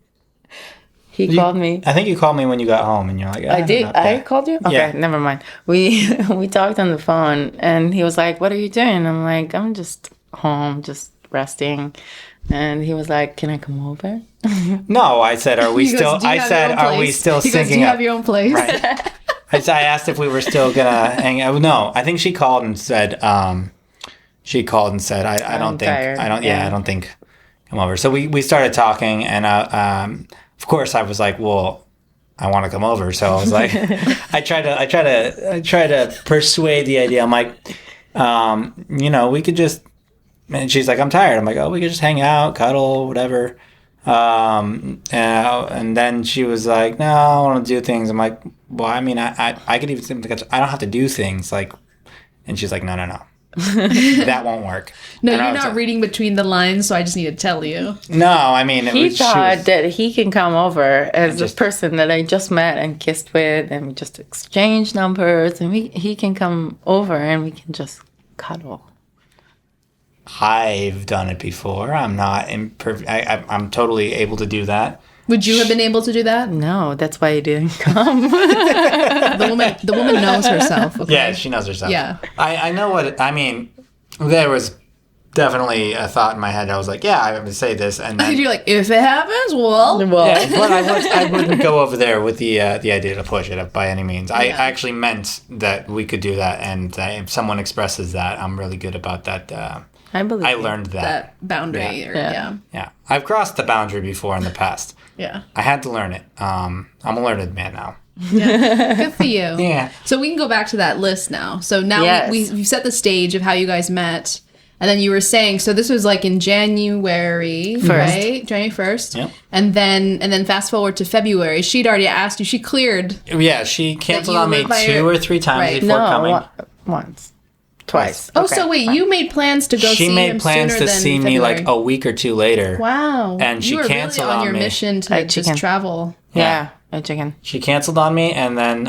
Called me. I think you called me when you got home, and you're like, I did. I called you? Okay, Yeah. never mind. We talked on the phone, and he was like, what are you doing? I'm like, I'm just home, just resting. And he was like, can I come over? No, I said, are we He goes, still? "Do you I have said, your own are we place?" still He goes, syncing do you up? have your own place? Right. I asked if we were still gonna hang out. No, I think she called and said. She called and said, I don't think. tired. I don't. Yeah, I don't think. Come over. So we started talking, and of course I was like, well, I want to come over. So I was like, I try to persuade the idea. I'm like, we could just. And she's like, I'm tired. I'm like, oh, we could just hang out, cuddle, whatever. And then she was like, no, I want to do things. I'm like, well, I mean, I could even, I don't have to do things. Like, and she's like, no. That won't work. No, And I you're was not like, reading between the lines, so I just need to tell you. No, I mean, He thought that he can come over as a person that I just met and kissed with, and we just exchange numbers, and he can come over and we can just cuddle. I've done it before. I'm not imperfect. I'm totally able to do that. Would you have been able to do that? No, that's why he didn't come. The woman knows herself. Okay? Yeah, she knows herself. Yeah. I know what, I mean, there was definitely a thought in my head. I was like, yeah, I would say this. And then, You're like, if it happens, well. yeah, but I wouldn't go over there with the idea to push it up by any means. I actually meant that we could do that, and if someone expresses that, I'm really good about that. I believe I learned that. That boundary. Yeah. Yeah, I've crossed the boundary before in the past. Yeah. I had to learn it. I'm a learned man now. Yeah. Good for you. Yeah. So we can go back to that list now. So now Yes. we've set the stage of how you guys met. And then you were saying, so this was like in January, right? January 1st. Yep. And then fast forward to February. She'd already asked you. She cleared. Yeah, she canceled you on me live by 2 your- or 3 times Right. before No, coming. once. Twice. Oh, Okay, so wait, fine. you made plans to go see She him made plans sooner to than see me February. like a week or 2 later. Wow. And she you were canceled really on on your me. mission to Like just chicken. travel. Yeah, a chicken. She canceled on me, and then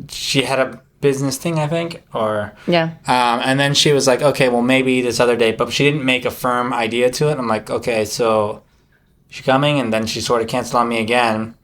she had a business thing, I think, or Yeah. and then she was like, okay, well, maybe this other date, but she didn't make a firm idea to it. I'm like, okay, so she's coming, and then she sort of canceled on me again.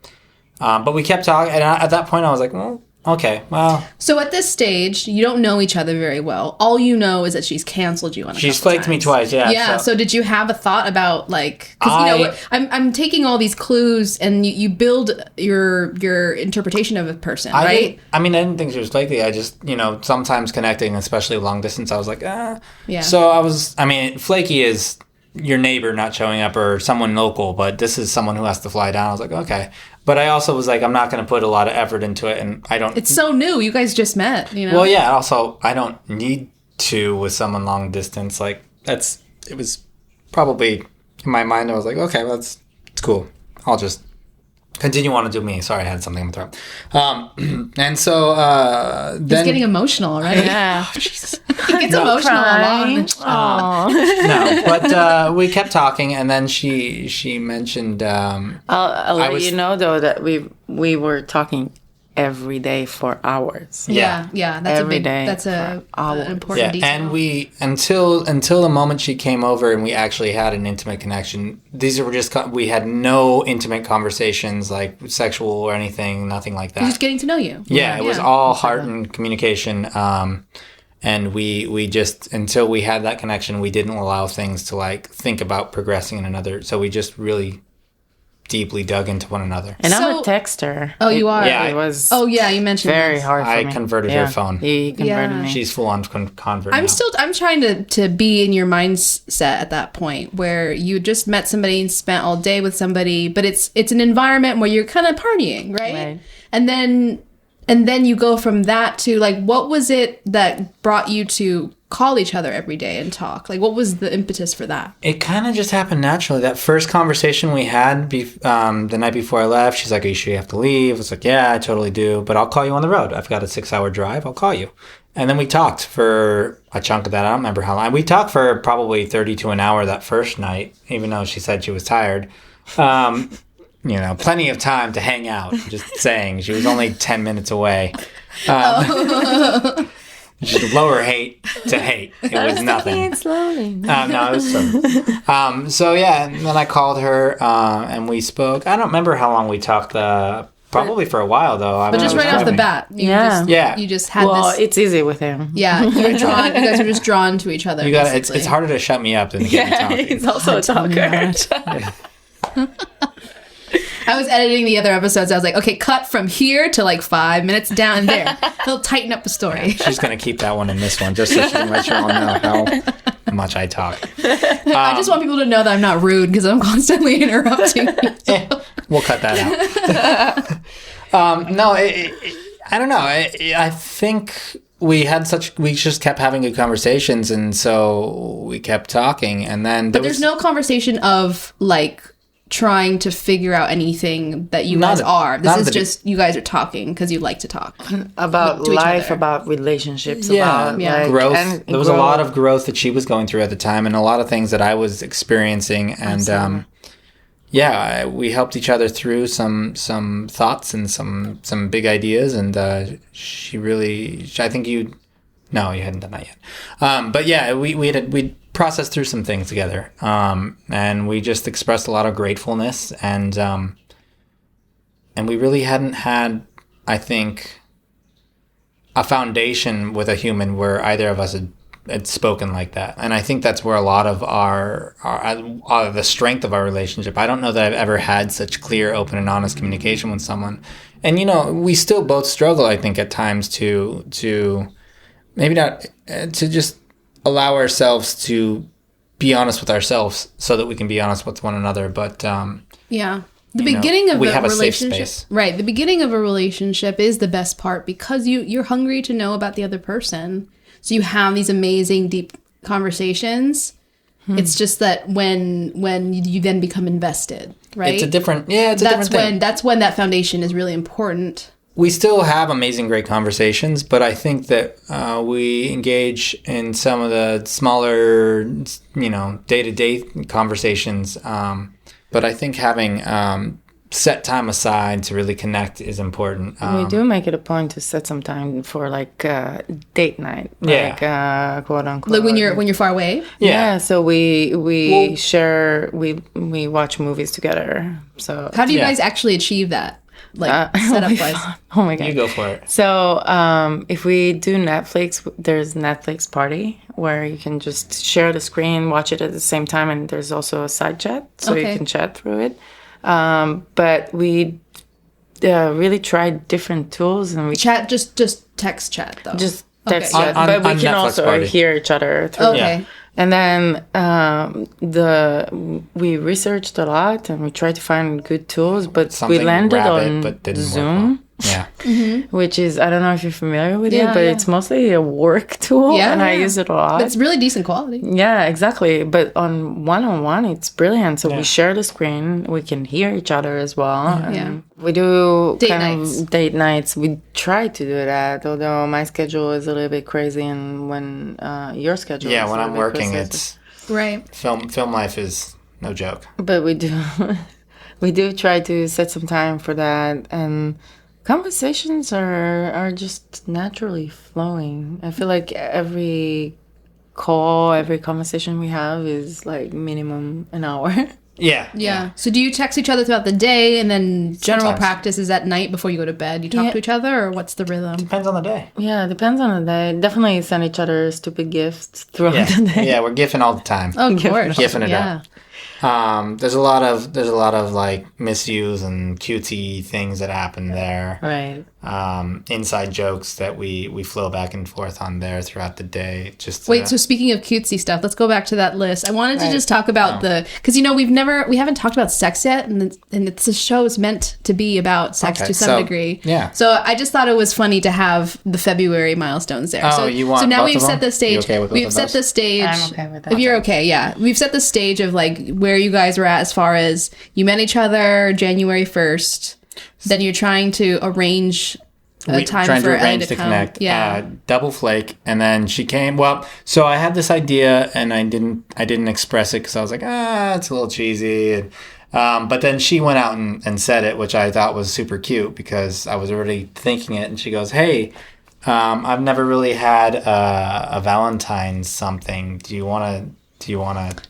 But we kept talking, and at that point, I was like, well, okay, well, So at this stage, you don't know each other very well. All you know is that she's canceled you on a she's couple flaked me times. twice, yeah. Yeah. So did you have a thought about like? Because I'm taking all these clues, and you build your interpretation of a person, right? I didn't think she was flaky. I just, sometimes connecting, especially long distance, I was like, Yeah. So flaky is your neighbor not showing up or someone local, but this is someone who has to fly down. I was like, okay. But I also was like, I'm not going to put a lot of effort into it, and I don't. It's so new. You guys just met, Well, yeah. Also, I don't need to with someone long distance. Like it was probably in my mind. I was like, okay, well, it's cool. I'll just continue on to do me. Sorry, I had something in my throat. And so then He's getting emotional, right? Yeah. He gets emotional a lot. no, but we kept talking, and then she mentioned. I'll let you know though that we were talking every day for hours. Yeah. That's Every a big. day That's an important Yeah, detail. and we until the moment she came over and we actually had an intimate connection. These were just we had no intimate conversations like sexual or anything, nothing like that. Just getting to know you. Yeah, it was all heart and communication. And we just, until we had that connection, we didn't allow things to like think about progressing in another. So we just really deeply dug into one another. And I'm a texter. Oh, you are? Yeah. It was you mentioned very this. hard for me. I converted her phone. He converted me. She's full on convert. I'm trying to be in your mindset at that point where you just met somebody and spent all day with somebody, but it's an environment where you're kind of partying, right? And then you go from that to like, what was it that brought you to call each other every day and talk? Like, what was the impetus for that? It kind of just happened naturally. That first conversation we had the night before I left, she's like, "Are you sure you have to leave?" I was like, "Yeah, I totally do, but I'll call you on the road. I've got a 6-hour drive. I'll call you." And then we talked for a chunk of that. I don't remember how long. We talked for probably 30 to an hour that first night, even though she said she was tired. Plenty of time to hang out. Just saying, she was only 10 minutes away. Just lower hate to hate. It was nothing. Slowly. No, it was slow. So yeah, and then I called her and we spoke. I don't remember how long we talked. Probably for a while though. But just right off the bat, you just had this. Well, it's easy with him. Yeah, you guys were just drawn to each other. It's harder to shut me up than to get me talking. He's also a talker. I was editing the other episodes. I was like, okay, cut from here to like 5 minutes down there. He'll tighten up the story. She's going to keep that one in this one just so she can let you all know how much I talk. I just want people to know that I'm not rude because I'm constantly interrupting. We'll cut that out. No, I don't know. I think we just kept having good conversations, and so we kept talking, and then there's no conversation of like trying to figure out anything that you guys are. This is just you guys are talking because you like to talk about life, about relationships, about growth. There was a lot of growth that she was going through at the time, and a lot of things that I was experiencing, and we helped each other through some thoughts and some big ideas, and I think you hadn't done that yet. But yeah, we processed through some things together, and we just expressed a lot of gratefulness, and we really hadn't had, I think, a foundation with a human where either of us had spoken like that. And I think that's where a lot of our the strength of our relationship. I don't know that I've ever had such clear, open, and honest communication with someone. And we still both struggle, I think, at times to maybe not to just allow ourselves to be honest with ourselves so that we can be honest with one another. But the beginning of a relationship, right? The beginning of a relationship is the best part because you're hungry to know about the other person. So you have these amazing deep conversations. It's just that when you then become invested, right? It's a different thing. That's when that foundation is really important. We still have amazing, great conversations, but I think that we engage in some of the smaller, day-to-day conversations. But I think having set time aside to really connect is important. We do make it a point to set some time for like date night, quote unquote. Like when you're far away. Yeah. So we share. We watch movies together. So how do you guys actually achieve that? Like setup wise. Oh my god. You go for it. So if we do Netflix, there's Netflix party where you can just share the screen, watch it at the same time, and there's also a side chat, so you can chat through it. But we really tried different tools, and we chat just text chat though. Just text chat, but we can Netflix also hear each other through. Okay. And then we researched a lot and we tried to find good tools, but we landed on Zoom. Yeah. Which is, I don't know if you're familiar with it, but it's mostly a work tool and I use it a lot. But it's really decent quality. Yeah, exactly. But on one-on-one, it's brilliant. So we share the screen. We can hear each other as well. Yeah. We do date nights. We try to do that, although my schedule is a little bit crazy and when your schedule is when I'm working, it's... Right. Film life is no joke. But we do try to set some time for that, and conversations are just naturally flowing. I feel like every conversation we have is like minimum an hour. Yeah. So do you text each other throughout the day, and then general Sometimes. practice is at night before you go to bed? You talk to each other, or what's the rhythm? Depends on the day. Yeah, it depends on the day. Definitely send each other stupid gifts throughout Yeah, the day. yeah, we're gifting all the time. Oh, of course. Gifting it yeah. up. There's a lot of like misuse and cutesy things that happen there. Right. Inside jokes that we flow back and forth on there throughout the day. Just Wait, so speaking of cutesy stuff, let's go back to that list. I wanted to just talk about because we haven't talked about sex yet, and the show is meant to be about sex to some degree. Yeah. So I just thought it was funny to have the February milestones there. Oh, so, you want so now both we've of set them? the stage. You okay with both we've of set those? the stage. I'm okay with that. If you're okay, yeah, we've set the stage of like where you guys were at as far as you met each other January 1st. Then you're trying to arrange a time trying for to Ellie arrange to to come. connect. Yeah. Double flake, and then she came. Well, so I had this idea, and I didn't express it because I was like, it's a little cheesy. And, but then she went out and said it, which I thought was super cute because I was already thinking it. And she goes, "Hey, I've never really had a Valentine something. Do you want to?"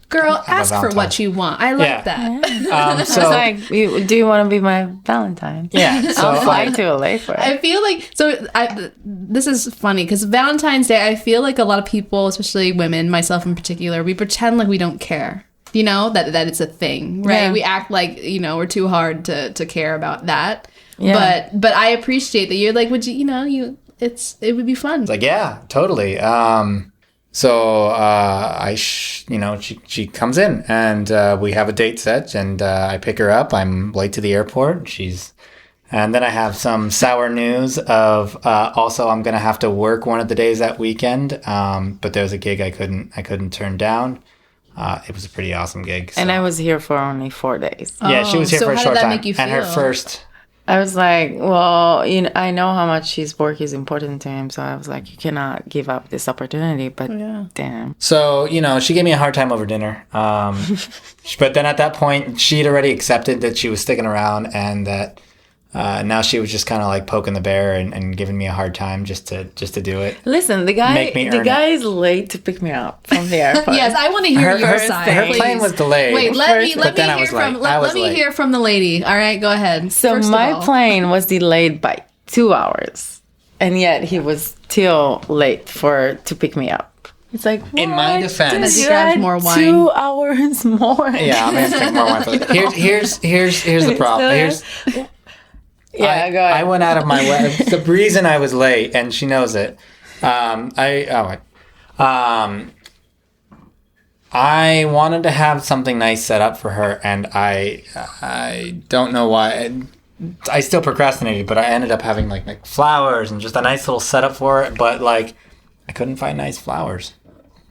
Girl, ask for what you want. I like that. It's like, do you want to be my Valentine? Yeah. So I'll fly to LA for it. I feel like this is funny because Valentine's Day, I feel like a lot of people, especially women, myself in particular, we pretend like we don't care. You know, that it's a thing, right? Yeah. We act like, we're too hard to care about that. Yeah. But I appreciate that you're like, would you, it would be fun. like, yeah, totally. So she comes in and we have a date set and I pick her up. I'm late to the airport. And then I have some sour news of also I'm gonna have to work one of the days that weekend. But there was a gig I couldn't turn down. It was a pretty awesome gig. So. And I was here for only 4 days. Yeah, she was here so for a how short did that time. make you And her feel? first. I was like, well, I know how much his work is important to him. So I was like, you cannot give up this opportunity. But damn. So, she gave me a hard time over dinner. But then at that point, she'd already accepted that she was sticking around and that now she was just kind of like poking the bear and giving me a hard time just to do it. Listen, the guy is late to pick me up from the airport. Yes, I want to hear your side. Her please. plane was delayed. Wait, let me hear from the lady. All right, go ahead. So First my of all. plane was delayed by 2 hours, and yet he was still late to pick me up. It's like, in my what? defense, He grabbed more wine. 2 hours more. Yeah, I'm gonna take more wine for that. Here's the problem. Go ahead. I went out of my way. The reason I was late, and she knows it. I wanted to have something nice set up for her, and I don't know why. I still procrastinated, but I ended up having like flowers and just a nice little setup for it. But I couldn't find nice flowers.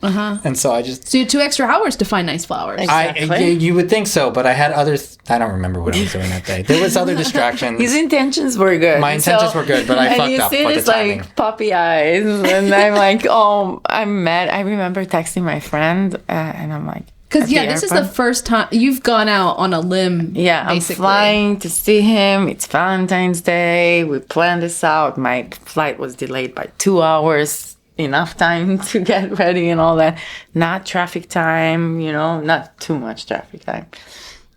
And so I just... So you had 2 extra hours to find nice flowers. Exactly. You would think so, but I had others... I don't remember what I was doing that day. There was other distractions. His intentions were good. My intentions were good, but I fucked up with the timing. Like puppy eyes, and I'm like, oh, I'm mad. I remember texting my friend, and I'm like... Because, this is the first time you've gone out on a limb, Yeah, basically. I'm flying to see him. It's Valentine's Day. We planned this out. My flight was delayed by 2 hours. Enough time to get ready and all that. Not traffic time, not too much traffic time.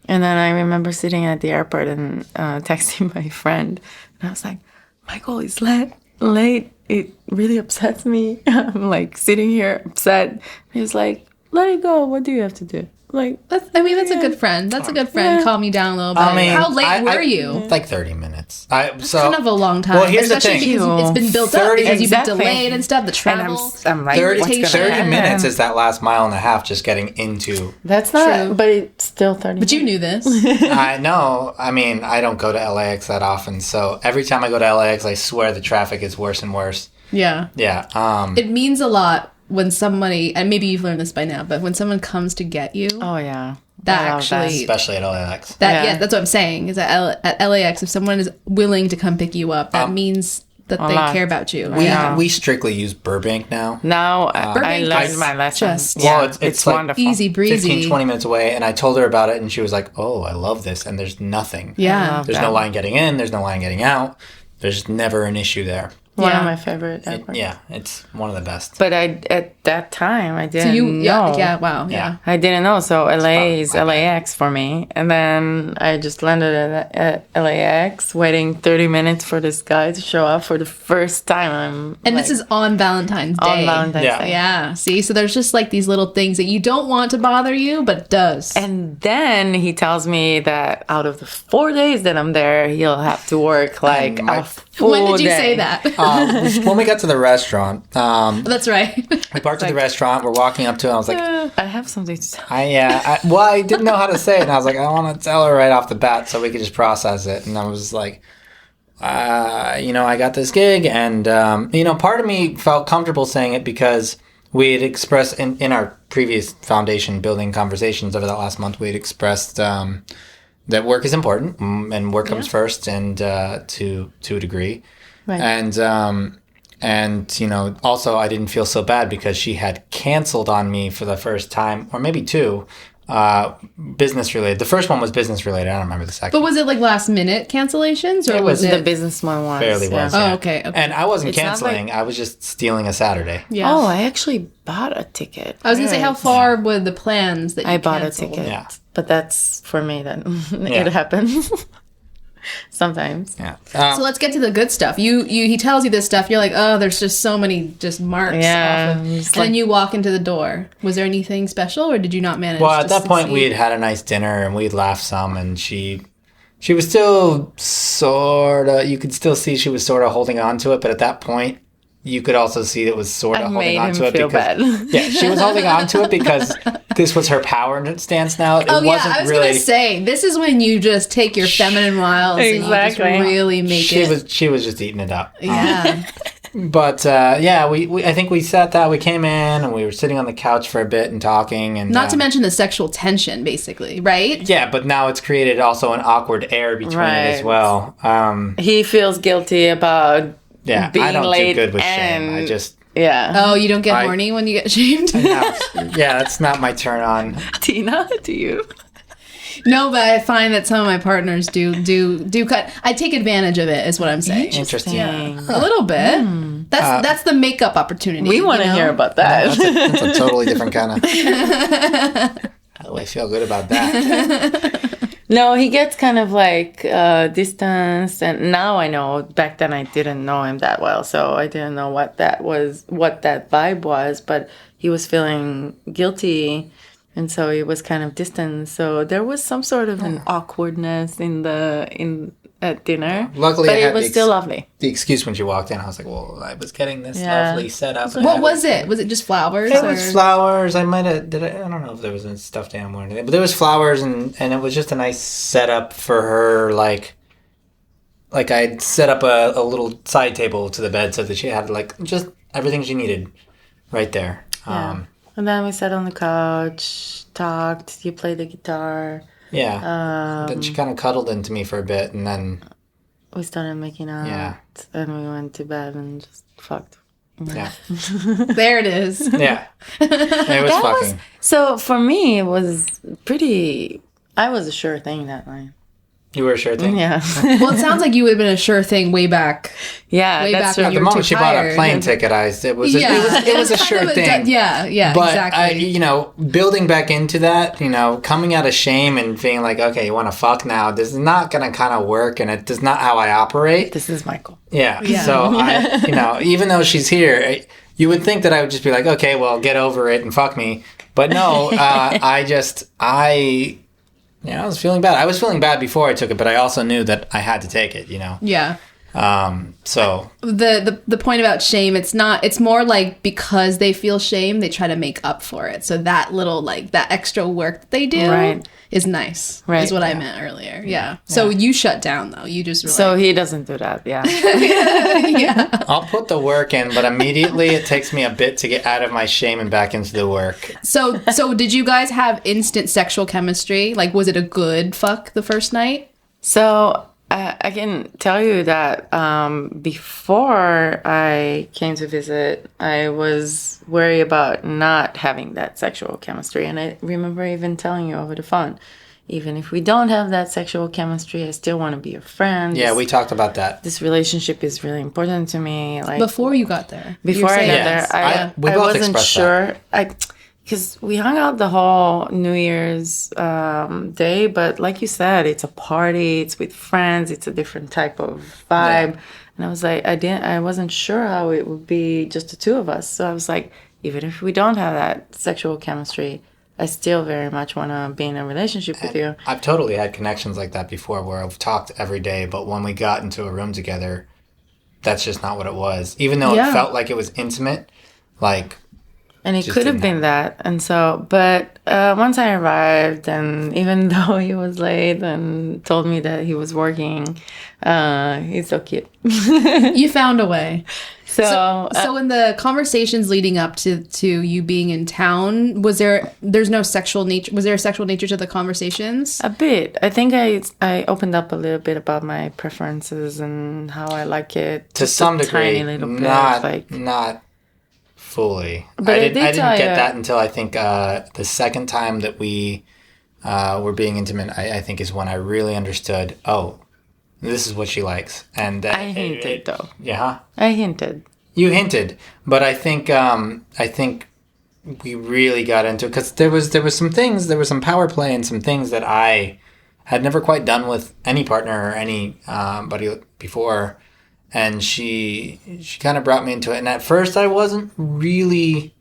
And then I remember sitting at the airport and texting my friend. And I was like, Michael is late. It really upsets me. I'm like sitting here upset. He was like, let it go. What do you have to do? Like, that's a good friend. That's a good friend. Yeah. Calm you down a little bit. How late were you? Like 30 minutes. Kind of a long time. Well, here's the especially thing. because it's been built up 30 because you've been exactly. delayed and stuff. The travel. And I'm like, 30 what's gonna 30 happen? minutes is that last mile and a half just getting into... That's not, True. but it's still 30 But you minutes. knew this. I know. I mean, I don't go to LAX that often, so every time I go to LAX, I swear the traffic is worse and worse. Yeah. Yeah. It means a lot when somebody, and maybe you've learned this by now, but when someone comes to get you, Oh, yeah. that I love actually... Especially at LAX. Yeah, that's what I'm saying. Is that at LAX, if someone is willing to come pick you up, that means that they lot. care about you. We strictly use Burbank now. Now I Burbank learned is my lesson. just- Well, it's like wonderful. Easy breezy. 15, 20 minutes away, and I told her about it, and she was like, oh, I love this, and there's nothing. Yeah. There's no line getting in, there's no line getting out. There's never an issue there. One of my favorite ever. It's one of the best. But at that time, I didn't know. Yeah. I didn't know. So LA is my bad. LAX for me. And then I just landed at LAX, waiting 30 minutes for this guy to show up for the first time. And this is on Valentine's Day. on Valentine's Day. Yeah. See, so there's just like these little things that you don't want to bother you, but it does. And then he tells me that out of the 4 days that I'm there, he'll have to work like a full When did you day. say that? When we got to the restaurant, That's right. we parked at the restaurant. We're walking up to it. I was like, I have something to tell. I didn't know how to say it. And I was like, I want to tell her right off the bat so we could just process it. And I was like, I got this gig. And, part of me felt comfortable saying it because we had expressed in our previous foundation building conversations over that last month, we had expressed that work is important and work comes first and to a degree. Right. And also I didn't feel so bad because she had canceled on me for the first time, or maybe two, business related. The first one was business related. I don't remember the second. But was it like last minute cancellations, or It was was it The businessman was. Barely yeah. was. Oh, yeah. okay. And I wasn't It's not canceling. I was just stealing a Saturday. Yeah. Oh, I actually bought a ticket. I was gonna say, how far were the plans that you I bought canceled? a ticket. Yeah. But that's for me then. Yeah. It happens. Sometimes. Yeah. So let's get to the good stuff. He tells you this stuff. You're like, oh, there's just so many just marks. Yeah, Off of, it's and then you walk into the door. Was there anything special, or did you not manage? Well, to at that point, we succeed? had a nice dinner and we'd laughed some, and she was still sort of. You could still see she was sort of holding on to it, but at that point, you could also see it was sort of I holding made on him to it feel because bad. yeah, she was holding on to it because this was her power stance now. It Oh yeah, wasn't I was really. gonna say this is when you just take your feminine wiles and Exactly. you just really make She it. was just eating it up. Yeah. But we I think we sat down. We came in and we were sitting on the couch for a bit and talking, and Not to mention the sexual tension, basically, right? yeah. But now it's created also an awkward air between it as Right. well. He feels guilty about Yeah, being I don't late do good with shame. I and- just yeah. Oh, you don't get horny when you get shamed? that's not my turn on. Tina, do you? No, but I find that some of my partners do cut. I take advantage of it, is what I'm saying. Interesting. A little bit. That's the makeup opportunity. We want to hear about that. That's a totally different kind of. How do I feel good about that? No, he gets kind of like distance, and now I know. Back then, I didn't know him that well, so I didn't know what that vibe was. But he was feeling guilty, and so he was kind of distant. So there was some sort of an awkwardness at dinner. Luckily, but I it had was still lovely. The excuse when she walked in, I was like, "Well, I was getting this Yeah. lovely setup." What was it? Was it just flowers? It or? was flowers. I might have. I don't know if there was a stuffed animal or anything, but there was flowers, and it was just a nice setup for her. Like I'd set up a little side table to the bed so that she had like just everything she needed right there. Yeah. And then we sat on the couch, talked. You played the guitar. Yeah. Then she kind of cuddled into me for a bit, and then We started making out. Yeah. And we went to bed and just fucked. yeah, There it is. yeah, it was fucking. So for me, it was pretty. I was a sure thing that night. You were a sure thing. Yeah. Well, it sounds like you would have been a sure thing way back. Yeah, Way that's back true. when The you were moment too she bought a tired. plane ticket, it was a Kind sure of thing. yeah, But exactly. building back into that, coming out of shame and being like, okay, you want to fuck now. This is not gonna kind of work, and it is not how I operate. This is Michael. Yeah. Yeah. So I, even though she's here, you would think that I would just be like, okay, well, get over it and fuck me. But no, I was feeling bad. I was feeling bad before I took it, but I also knew that I had to take it. Yeah. So The point about shame, it's more like because they feel shame, they try to make up for it. So that little that extra work that they do Right. is nice. Right. Is what I meant earlier. Yeah. So you shut down though. You just were So he doesn't do that. Yeah. yeah. I'll put the work in, but immediately it takes me a bit to get out of my shame and back into the work. So did you guys have instant sexual chemistry? Like, was it a good fuck the first night? So I can tell you that before I came to visit, I was worried about not having that sexual chemistry. And I remember even telling you over the phone, even if we don't have that sexual chemistry, I still want to be your friend. Yeah, we talked about that. This relationship is really important to me. Like Before you got there. Before I got there, I wasn't sure. Because we hung out the whole New Year's day, but like you said, it's a party. It's with friends. It's a different type of vibe. Yeah. And I was like, I wasn't sure how it would be just the two of us. So I was like, even if we don't have that sexual chemistry, I still very much want to be in a relationship with you. I've totally had connections like that before where I've talked every day, but when we got into a room together, that's just not what it was. Even though it felt like it was intimate, like... And it could have been that. And so, but once I arrived, and even though he was late and told me that he was working, he's so cute. You found a way. So in the conversations leading up to you being in town, there's no sexual nature? Was there a sexual nature to the conversations? A bit. I think I opened up a little bit about my preferences and how I like it. To some degree, tiny little bit, not fully. But I didn't get that until I think the second time that we were being intimate, I think is when I really understood, this is what she likes. And I hinted, though. Yeah? I hinted. You hinted. But I think we really got into it because there was some power play and some things that I had never quite done with any partner or anybody before. And she kind of brought me into it. And at first I wasn't really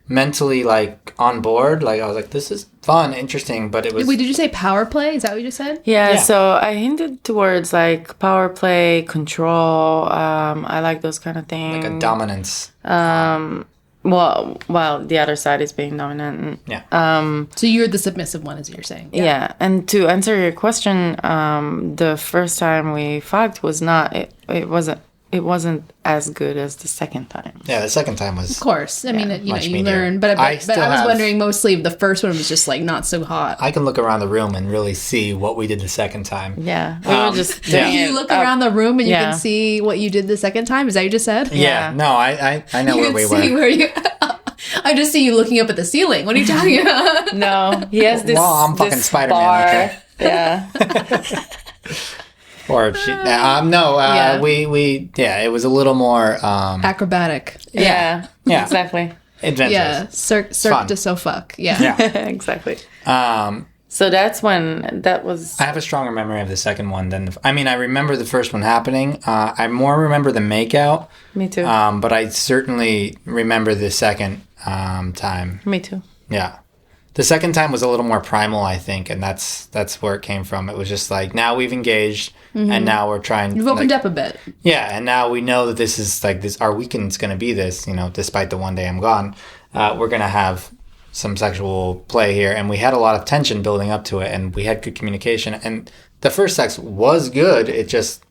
mentally like on board. Like I was like, this is fun, interesting, but it was... Wait, did you say power play? Is that what you just said? Yeah. So I hinted towards like power play, control. I like those kind of things. Like a dominance. Well, the other side is being dominant. Yeah. So you're the submissive one, is what you're saying. Yeah. And to answer your question, the first time we fucked was not... It wasn't as good as the second time. Yeah, the second time was... Of course. I mean, you learn. But I was wondering, mostly the first one was just like not so hot. I can look around the room and really see what we did the second time. Yeah. We were just doing You look around the room and you can see what you did the second time? Is that what you just said? Yeah. No, I know where we were. Where you... I just see you looking up at the ceiling. What are you talking about? No, he has this. Well, I'm fucking Spider-Man. Okay? Yeah. Or she, it was a little more acrobatic. Yeah, exactly. Adventurous. Yeah, Cirque du Soleil. Yeah, exactly. So that's when that was. I have a stronger memory of the second one than I remember the first one happening. I more remember the makeout. Me too. But I certainly remember the second time. Me too. Yeah. The second time was a little more primal, I think, and that's where it came from. It was just like, now we've engaged, and now we're trying... You've opened up a bit. Yeah, and now we know that this is like this. Our weekend's going to be this, despite the one day I'm gone. We're going to have some sexual play here, and we had a lot of tension building up to it, and we had good communication, and the first sex was good. It just,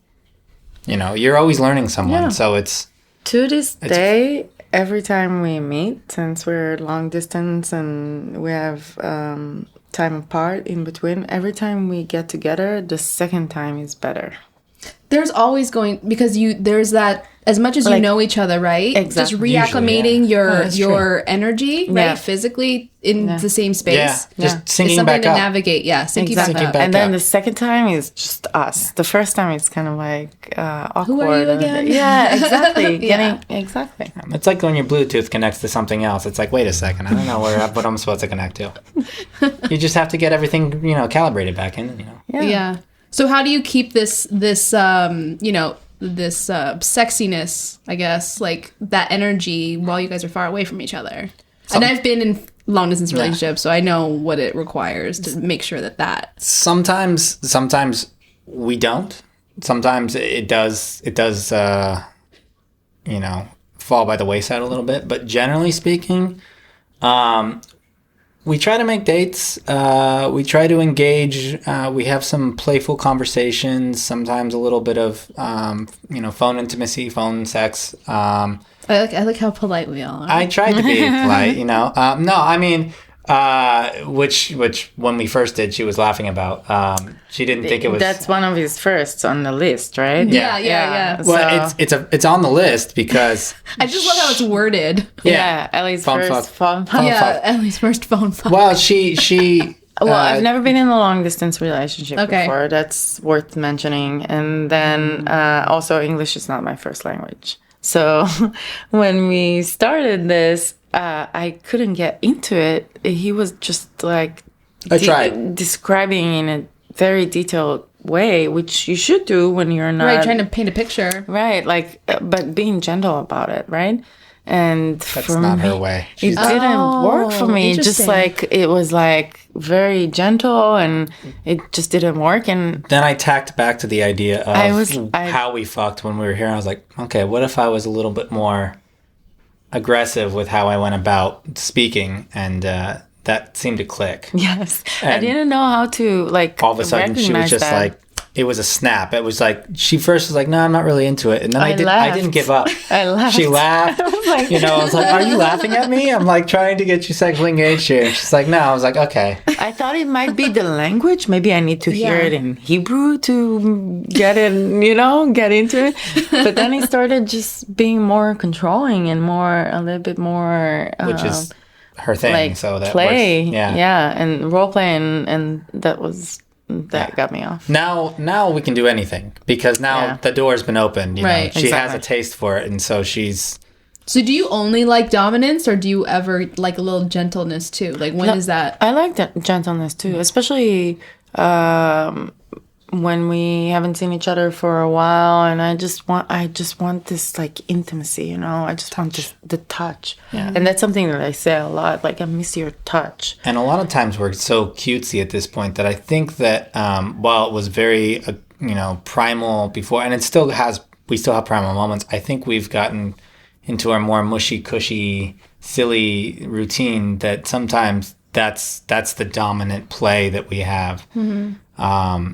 you're always learning someone, so it's... To this day... Every time we meet, since we're long distance and we have time apart in between, every time we get together, the second time is better. There's always because there's that, as much as you know each other, right? Exactly. Just reacclimating your energy, right? Physically in the same space. Yeah, just syncing something back to up. navigate. Yeah, syncing back up. And then the second time is just us. The first time is kind of like awkward. Who are you again? Yeah, exactly. Exactly. It's like when your Bluetooth connects to something else. It's like, wait a second, I don't know what I'm supposed to connect to. You just have to get everything, calibrated back in. Yeah. So how do you keep this sexiness, I guess, like that energy while you guys are far away from each other? And I've been in long distance relationships, so I know what it requires to make sure that. Sometimes we don't. Sometimes it does fall by the wayside a little bit. But generally speaking, we try to make dates. We try to engage. We have some playful conversations. Sometimes a little bit of, phone intimacy, phone sex. I like how polite we all are. I tried to be polite, which when we first did, she was laughing about. She didn't think it was. That's one of his firsts on the list, right? Yeah. Well, it's on the list because I just love how it's worded. Yeah, Ellie's phone first fuck. phone fuck. Yeah, Ellie's first phone fuck. Well, she Well, I've never been in a long distance relationship Okay. before. That's worth mentioning. And then also English is not my first language. So when we started this, I couldn't get into it. He was just like I tried. describing in a very detailed way, which you should do when you're not Right, trying to paint a picture. right, like, but being gentle about it, right? And That's for not me, her way. it didn't work for me. Just interesting. like it was like very gentle, and it just didn't work. And Then I tacked back to the idea of I- how we fucked when we were here. I was like, okay, what if I was a little bit more aggressive with how I went about speaking? And that seemed to click. yes, I And didn't know how to like. All of a sudden, she was recognize just that. like, it was a snap. It was like, she first was like, no, I'm not really into it. And then I laughed. didn't give up. I laughed. She laughed. I was like, I was like, are you laughing at me? I'm like trying to get you sexually engaged here. She's like, no. I was like, okay. I thought it might be the language. Maybe I need to hear Yeah. it in Hebrew to get it, get into it. But then he started just being more controlling and a little bit more, Which is her thing. like So that play. works. Yeah. And role play, and that got me off. Now we can do anything because now Yeah. the door's been opened. You know? Right, She has exactly. a taste for it, and so she's. So do you only like dominance, or do you ever like a little gentleness too? Like when is that? I like that gentleness too, especially when we haven't seen each other for a while, and I just want this like intimacy, I just want this, the touch. Yeah. And that's something that I say a lot, like I miss your touch. And a lot of times we're so cutesy at this point that I think that while it was very primal before, and we still have primal moments. I think we've gotten into our more mushy, cushy, silly routine that sometimes that's the dominant play that we have. Mm-hmm.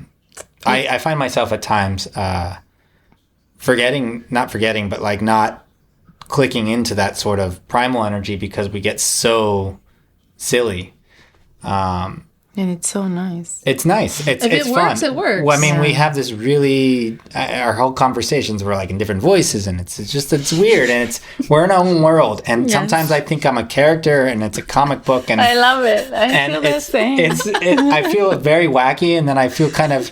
I find myself at times not forgetting, but like not clicking into that sort of primal energy because we get so silly. And it's so nice. It's nice. It's If it fun. works, it works. Well, I mean, we Yeah. have this really our whole conversations were like in different voices, and it's weird, and we're in our own world. And Yes. sometimes I think I'm a character, and it's a comic book, and I love it. I and feel the same. I feel very wacky, and then I feel kind of,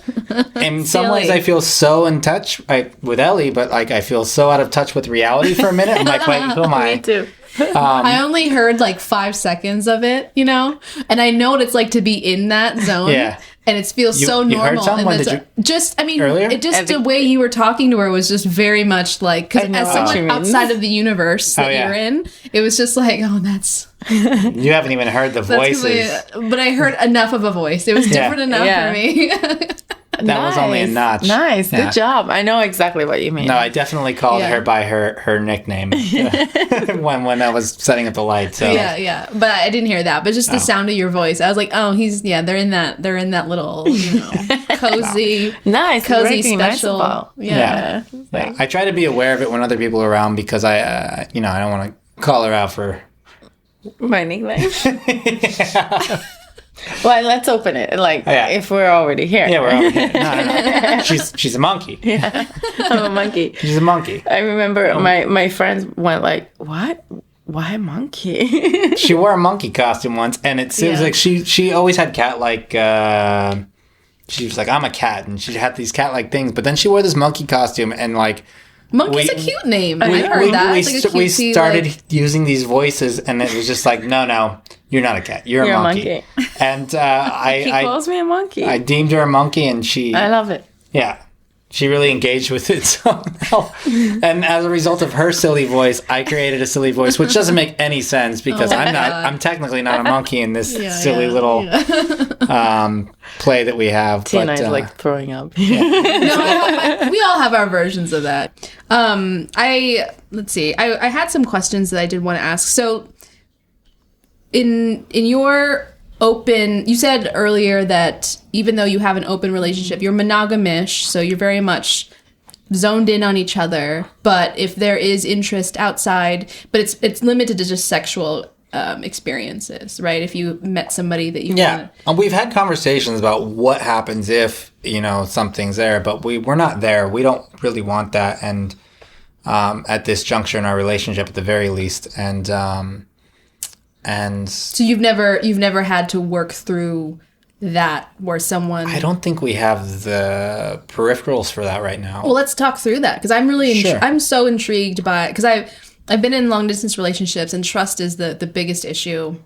in some ways, Silly. I feel so in touch with Ellie, but like I feel so out of touch with reality for a minute. I'm like, wait, who am I? Me too. I only heard like 5 seconds of it, and I know what it's like to be in that zone. Yeah. And it feels You- so you heard normal. some? And When it's did you- just, I mean, Earlier? the way you were talking to her was just very much like, because I know as what you someone mean. outside of the universe that yeah. you're in, it was just like, oh, that's You haven't even heard the voices. but I heard enough of a voice. It was different enough Yeah. for me. That was only a notch. Nice. Yeah. Good job. I know exactly what you mean. No, I definitely called Yeah. her by her nickname when I was setting up the light. So yeah. But I didn't hear that. But just the sound of your voice, I was like, oh, they're in that little, cozy, Nice. cozy Recognizable. special. Yeah. Yeah. I try to be aware of it when other people are around because I don't want to call her out for. My nickname. Well, let's open it. Like, Yeah. if we're already here. Yeah, we're over here. No. She's a monkey. I'm a monkey. She's a monkey. I remember my friends went like, "What? Why a monkey?" She wore a monkey costume once, and it seems Yeah. like she always had cat-like. She was like, I'm a cat, and she had these cat-like things. But then she wore this monkey costume, and like Monkey's We- a cute name. I've heard that. It's like a we cutesy, started like- using these voices, and it was just like, no, you're not a cat. You're You're a a monkey. monkey. And He I calls me a monkey. I deemed her a monkey, and she I love it. she really engaged with it somehow. And as a result of her silly voice, I created a silly voice, which doesn't make any sense because I'm technically not a monkey in this silly little play that we have. Tina is but, like throwing up. No, we all have our versions of that. Let's see. I had some questions that I did want to ask. So, in your open, you said earlier that even though you have an open relationship, you're monogamish, so you're very much zoned in on each other. But if there is interest outside, but it's limited to just sexual experiences, right? If you met somebody that you wanna, and we've had conversations about what happens if something's there, but we're not there. We don't really want that, and at this juncture in our relationship, at the very least, and so you've never had to work through that where someone... I don't think we have the peripherals for that right now. Well, let's talk through that, because I'm really Sure. I'm so intrigued by, because I've been in long distance relationships, and trust is the biggest issue,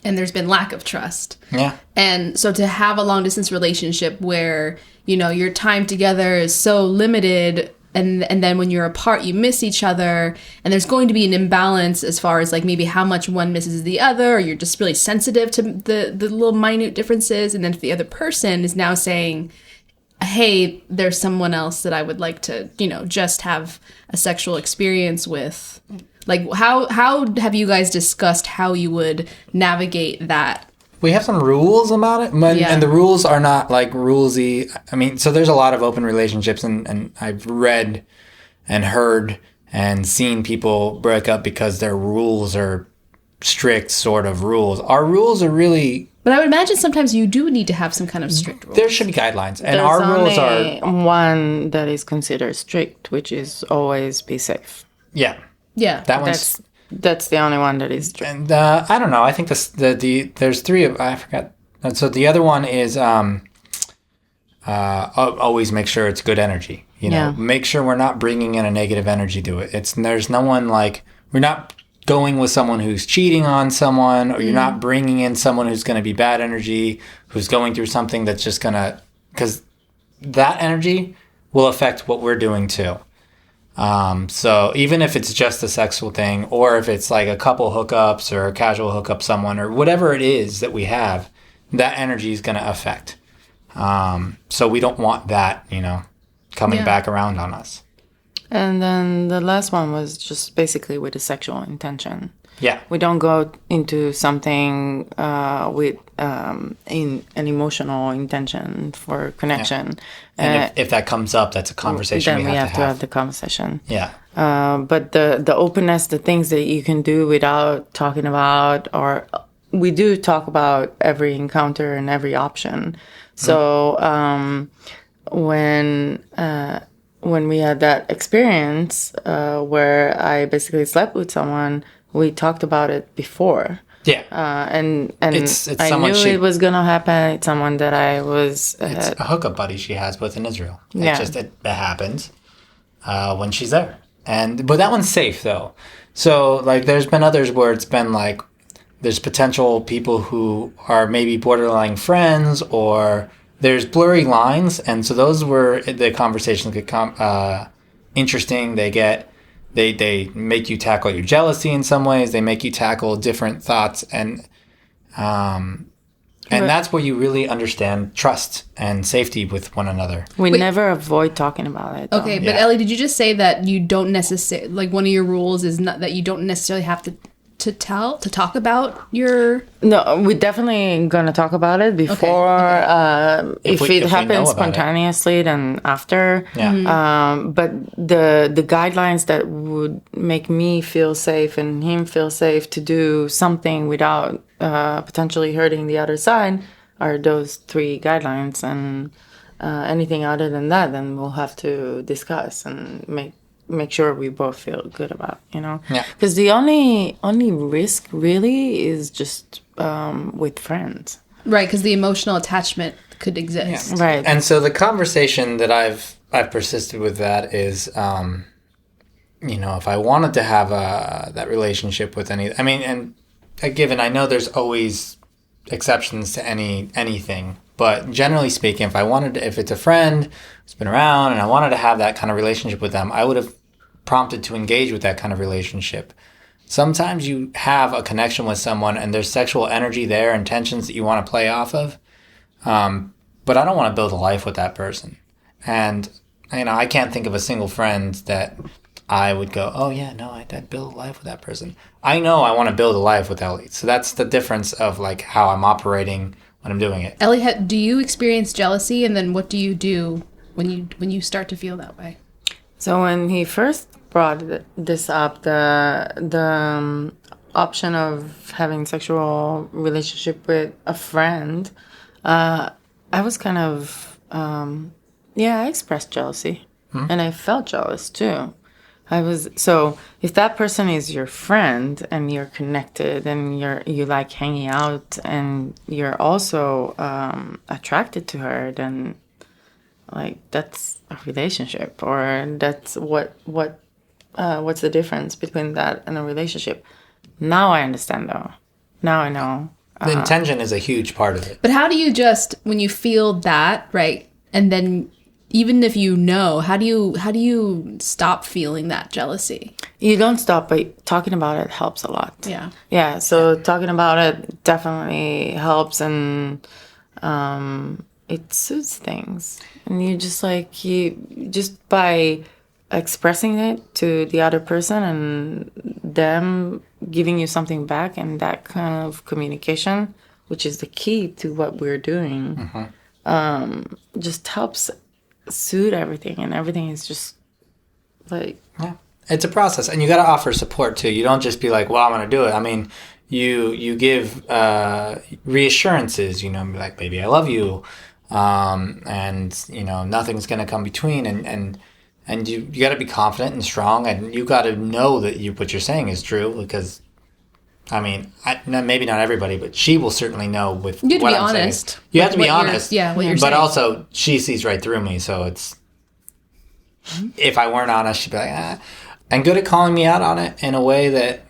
and there's been lack of trust. Yeah. And so to have a long distance relationship where, you know, your time together is so limited, and then when you're apart, you miss each other, and there's going to be an imbalance as far as like maybe how much one misses the other, or you're just really sensitive to the little minute differences. And then if the other person is now saying, hey, there's someone else that I would like to, you know, just have a sexual experience with, like how have you guys discussed how you would navigate that? We have some rules about it, and the rules are not like rulesy. I mean, so there's a lot of open relationships, and I've read and heard and seen people break up because their rules are strict sort of rules. Our rules are really... But I would imagine sometimes you do need to have some kind of strict rules. There should be guidelines, and There's our rules only are... one that is considered strict, which is always be safe. Yeah. Yeah. That one's... That's the only one that is strict. And I don't know. I think there's three of... I forgot. And so the other one is always make sure it's good energy. You know, make sure we're not bringing in a negative energy to it. There's no one like... We're not going with someone who's cheating on someone, or you're not bringing in someone who's going to be bad energy, who's going through something that's just going to... Because that energy will affect what we're doing too. So even if it's just a sexual thing, or if it's like a couple hookups or a casual hookup someone, or whatever it is that we have, that energy is going to affect. So we don't want that, you know, coming back around on us. And then the last one was just basically with a sexual intention. Yeah. We don't go into something with in an emotional intention for connection. And if that comes up, that's a conversation then we have to have. the conversation. Yeah. But the openness, the things that you can do without talking about, or we do talk about every encounter and every option. So when we had that experience where I basically slept with someone, we talked about it before. Yeah. And it's I knew it was going to happen. It's someone that I was... it's a hookup buddy she has with in Israel. Yeah. It happens when she's there. But that one's safe, though. So, like, there's been others where it's been, like, there's potential people who are maybe borderline friends, or there's blurry lines. And so those were... The conversations get interesting. They make you tackle your jealousy in some ways. They make you tackle different thoughts, and that's where you really understand trust and safety with one another. We never avoid talking about it, though. Okay, but Ellie, did you just say that you don't necessarily, like, one of your rules is not that you don't necessarily have to talk about your... No, we're definitely going to talk about it before. Okay. If it happens spontaneously, then after. Yeah. But the guidelines that would make me feel safe and him feel safe to do something without potentially hurting the other side are those three guidelines. And anything other than that, then we'll have to discuss and make sure we both feel good about, you know? Yeah. Because the only risk really is just with friends. Right, because the emotional attachment could exist. Yeah. Right. And so the conversation that I've persisted with that is, you know, if I wanted to have that relationship with any... I mean, and given, I know there's always exceptions to anything, but generally speaking, if it's a friend who's been around and I wanted to have that kind of relationship with them, I would have prompted to engage with that kind of relationship. Sometimes you have a connection with someone and there's sexual energy there and tensions that you want to play off of, but I don't want to build a life with that person. And, you know, I can't think of a single friend that I would go, oh yeah, no, I'd build a life with that person. I know I want to build a life with Ellie. So that's the difference of like how I'm operating when I'm doing it. Ellie, do you experience jealousy, and then what do you do when you start to feel that way? So when he first brought this up, the option of having sexual relationship with a friend, I was kind of I expressed jealousy, and I felt jealous too. So if that person is your friend and you're connected and you like hanging out and you're also attracted to her, then like that's a relationship, or that's what's the difference between that and a relationship? Now I understand, though. Now I know. The intention is a huge part of it. But how do you just, when you feel that, right, and then even if you know, how do you stop feeling that jealousy? You don't stop, but talking about it helps a lot. Yeah. Yeah, so talking about it definitely helps, and it soothes things. And you just by expressing it to the other person and them giving you something back, and that kind of communication, which is the key to what we're doing, just helps soothe everything, and everything is just like... Yeah. It's a process, and you got to offer support too. You don't just be like, well, I'm going to do it. I mean, you give reassurances, be like, baby, I love you. And, nothing's going to come between, and you got to be confident and strong, and you got to know that what you're saying is true, because, I mean, maybe not everybody, but she will certainly know with what I'm saying. You have to be honest. You have to be honest. What you're saying. But also, she sees right through me, so it's... If I weren't honest, she'd be like, ah. And good at calling me out on it in a way that,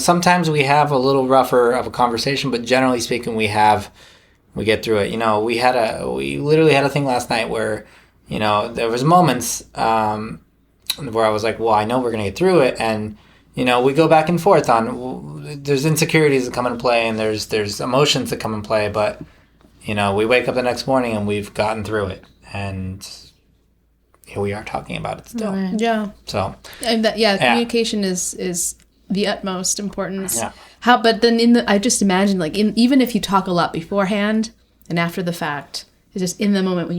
sometimes we have a little rougher of a conversation, but generally speaking, we get through it. We literally had a thing last night where, there was moments where I was like, well, I know we're going to get through it. And, we go back and forth on, there's insecurities that come into play, and there's emotions that come in play. But, we wake up the next morning and we've gotten through it. And here we are talking about it still. Right. Yeah. So. And communication is the utmost importance. Yeah. But then I just imagine, like, even if you talk a lot beforehand and after the fact, it's just in the moment when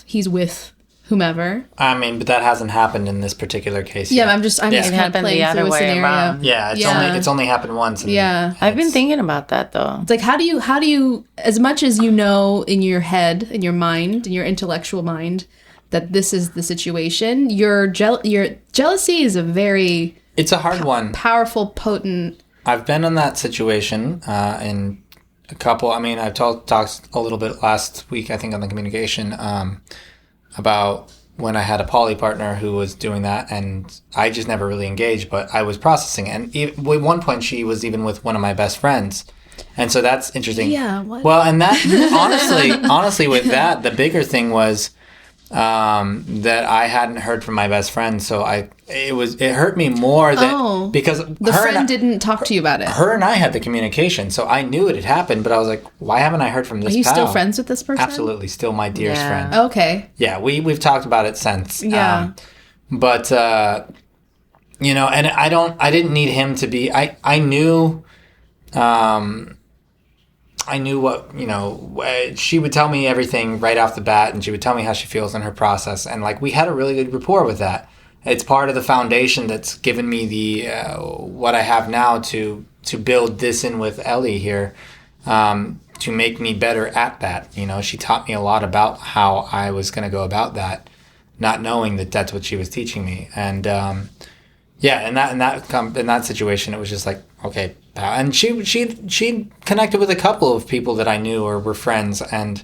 he's with whomever. I mean, but that hasn't happened in this particular case. Yeah, I'm just kind of playing through a scenario. Around. Yeah, it's only happened once. I've been thinking about that, though. It's like, how do you, as much as in your head, in your mind, in your intellectual mind, that this is the situation, your jealousy is it's a hard one. Powerful, potent. I've been in that situation in a couple. I mean, I've talked a little bit last week, I think, on the communication about when I had a poly partner who was doing that, and I just never really engaged, but I was processing it. And at one point, she was even with one of my best friends. And so that's interesting. Yeah. What? Well, and that honestly, with that, the bigger thing was that I hadn't heard from my best friend, so it hurt me more because the friend didn't talk to you about it. Her and I had the communication, so I knew it had happened, but I was like, why haven't I heard from this? Are you still friends with this person? Absolutely, still my dearest friend. Okay. Yeah, we've talked about it since. Yeah. But and I didn't need him to be. I knew. I knew what, she would tell me everything right off the bat, and she would tell me how she feels in her process. And like, we had a really good rapport with that. It's part of the foundation that's given me the, what I have now to build this in with Ellie here, to make me better at that. She taught me a lot about how I was going to go about that, not knowing that that's what she was teaching me. And, in that situation, it was just like, okay. And she connected with a couple of people that I knew or were friends, and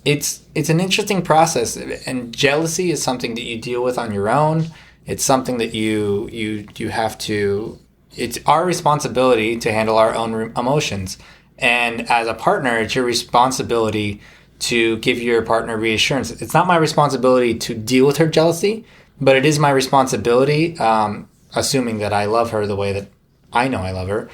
it's an interesting process. And jealousy is something that you deal with on your own. It's something that you have to. It's our responsibility to handle our own emotions, and as a partner, it's your responsibility to give your partner reassurance. It's not my responsibility to deal with her jealousy, but it is my responsibility, assuming that I love her the way that I know I love her.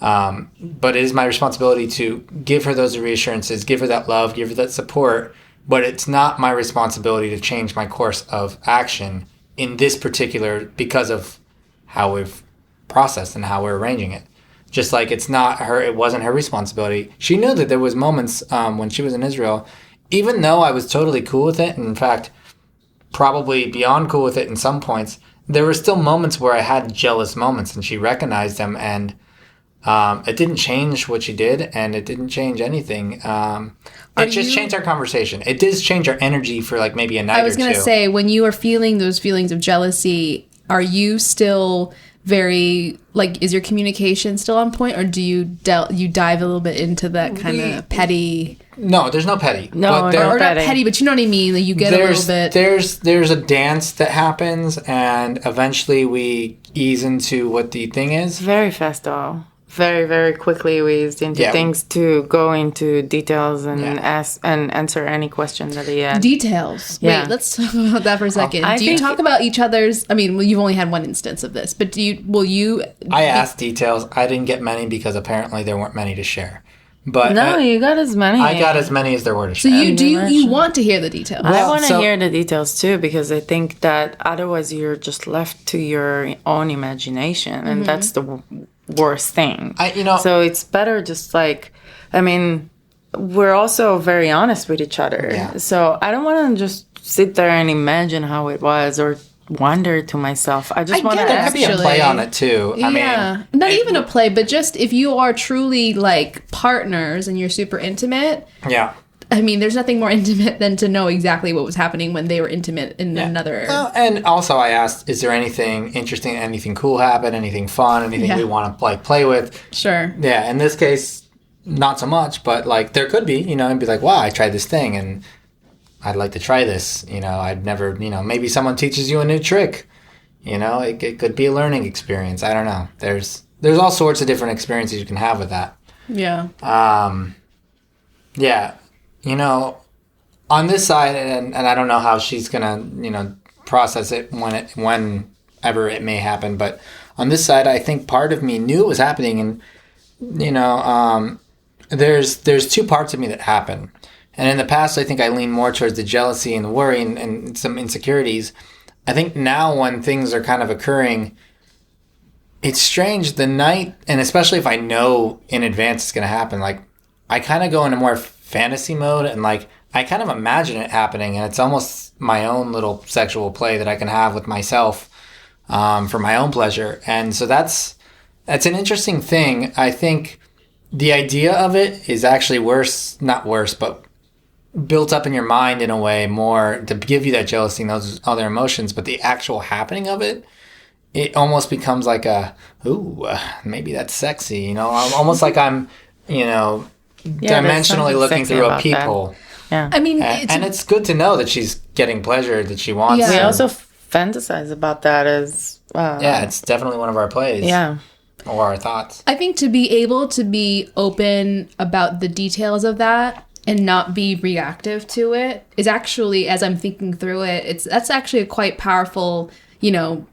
But it is my responsibility to give her those reassurances, give her that love, give her that support. But it's not my responsibility to change my course of action in this particular, because of how we've processed and how we're arranging it. Just like it wasn't her responsibility. She knew that there was moments when she was in Israel, even though I was totally cool with it, and in fact, probably beyond cool with it in some points, there were still moments where I had jealous moments, and she recognized them. And It didn't change what she did, and it didn't change anything. It just changed our conversation. It did change our energy for like maybe a night or two. I was going to say, when you are feeling those feelings of jealousy, are you still very, like, is your communication still on point, or do you dive a little bit into that kind of petty? No, there's no petty. No, or not petty, but you know what I mean? Like, you get a little bit. There's a dance that happens, and eventually we ease into what the thing is. Very fast, though. Very, very quickly we eased into things to go into details and ask and answer any question that he had. Details. Yeah. Wait, let's talk about that for a second. Do you talk about each other's? I mean, well, you've only had one instance of this, but I asked details. I didn't get many because apparently there weren't many to share. But no, you got as many. I got as many as there were to share. So you want to hear the details? I want to hear the details too, because I think that otherwise you're just left to your own imagination, and that's the worst thing. So it's better just like, I mean, we're also very honest with each other. Yeah. So I don't want to just sit there and imagine how it was or wonder to myself. I just want to there could be a play on it too. I mean, not even a play, but just if you are truly like partners and you're super intimate. Yeah. I mean, there's nothing more intimate than to know exactly what was happening when they were intimate in another. Well, and also I asked, is there anything interesting, anything cool happen, anything fun, anything we want to like play with? Sure. Yeah. In this case, not so much, but like there could be, and be like, wow, I tried this thing and I'd like to try this. I'd never, maybe someone teaches you a new trick. It could be a learning experience. I don't know. There's all sorts of different experiences you can have with that. Yeah. Yeah. On this side, and I don't know how she's gonna, process it whenever it may happen, but on this side, I think part of me knew it was happening, and there's two parts of me that happen, and in the past, I think I leaned more towards the jealousy and the worry and some insecurities. I think now when things are kind of occurring, it's strange the night, and especially if I know in advance it's gonna happen, like I kind of go into more fantasy mode, and like I kind of imagine it happening, and it's almost my own little sexual play that I can have with myself for my own pleasure. And so that's an interesting thing. I think the idea of it is actually not worse, but built up in your mind in a way more to give you that jealousy and those other emotions. But the actual happening of it almost becomes like maybe that's sexy, almost like I'm, dimensionally looking through a peephole. Yeah. I mean, and it's good to know that she's getting pleasure that she wants. We also fantasize about that as it's definitely one of our plays. Yeah. Or our thoughts. I think to be able to be open about the details of that and not be reactive to it is actually, as I'm thinking through it, that's actually a quite powerful,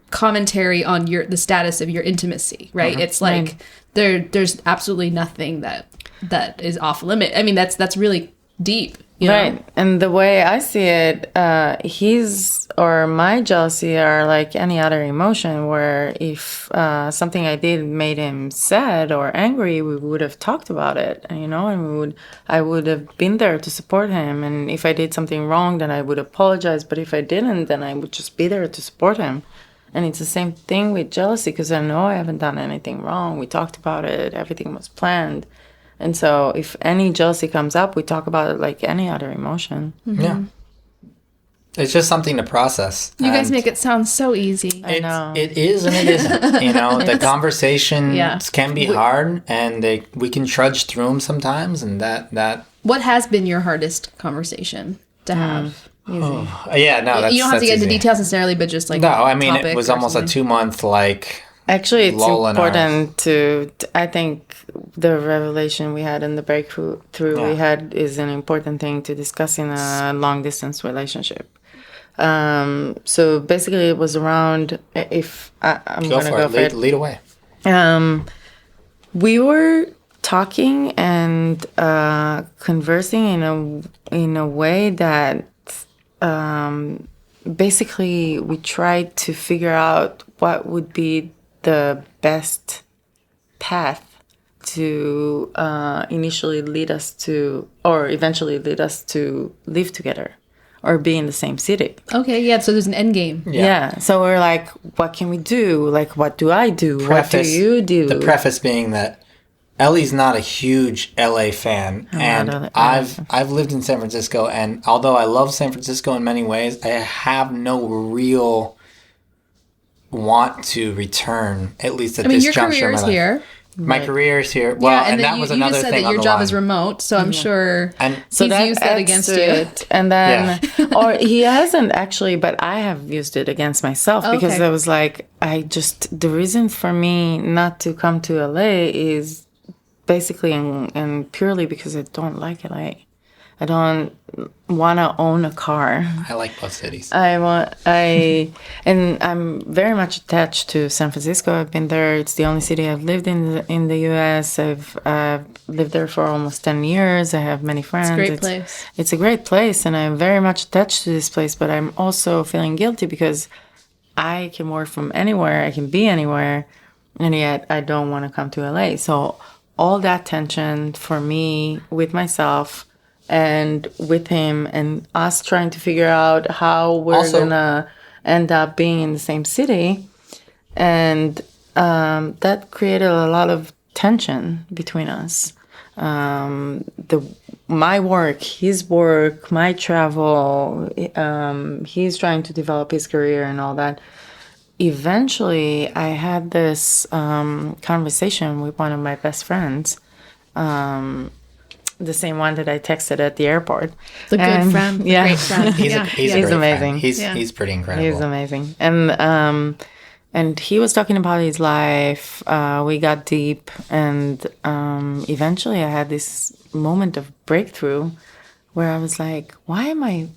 commentary on the status of your intimacy, right? Mm-hmm. It's like there's absolutely nothing that is off limit. I mean, that's really deep. Right. And the way I see it, his or my jealousy are like any other emotion, where if something I did made him sad or angry, we would have talked about it, and I would have been there to support him. And if I did something wrong, then I would apologize. But if I didn't, then I would just be there to support him. And it's the same thing with jealousy, because I know I haven't done anything wrong. We talked about it. Everything was planned. And so if any jealousy comes up, we talk about it like any other emotion. Mm-hmm. Yeah. It's just something to process. You guys make it sound so easy. I know. It is and it isn't. The conversations can be hard, and we can trudge through them sometimes. And that. What has been your hardest conversation to have? Easy. Oh, yeah, no, you don't have to get into details necessarily, but just like it was almost a 2-month Actually, it's important to. I think the revelation we had and the breakthrough we had is an important thing to discuss in a long distance relationship. So basically, it was around. If I'm going to go for it, lead away. We were talking and conversing in a way that basically we tried to figure out what would be the best path to eventually lead us to live together or be in the same city. Okay, yeah, so there's an end game. Yeah. So we're like, what can we do? Like, what do I do? What do you do? The preface being that Ellie's not a huge LA fan, and I've lived in San Francisco, and although I love San Francisco in many ways, I have no real want to return, at least at this juncture of my life. Here. My career is here. Well, and that was another thing. You just said that your job is remote, so I'm sure so he's used that against you. And then, or he hasn't actually, but I have used it against myself because I was like, the reason for me not to come to LA is basically and purely because I don't like LA. I don't want to own a car. I like both cities. And I'm very much attached to San Francisco. I've been there. It's the only city I've lived in the U.S. I've lived there for almost 10 years. I have many friends. It's a great place. It's a great place, and I'm very much attached to this place. But I'm also feeling guilty because I can work from anywhere. I can be anywhere, and yet I don't want to come to LA. So all that tension for me with myself and with him and us trying to figure out how we're gonna end up being in the same city, and that created a lot of tension between us. My work, his work, my travel, he's trying to develop his career and all that. Eventually I had this conversation with one of my best friends, the same one that I texted at the airport. The good friend. The great friend. He's amazing. He's pretty incredible. He's amazing. And he was talking about his life. We got deep, and eventually I had this moment of breakthrough where I was like, why am I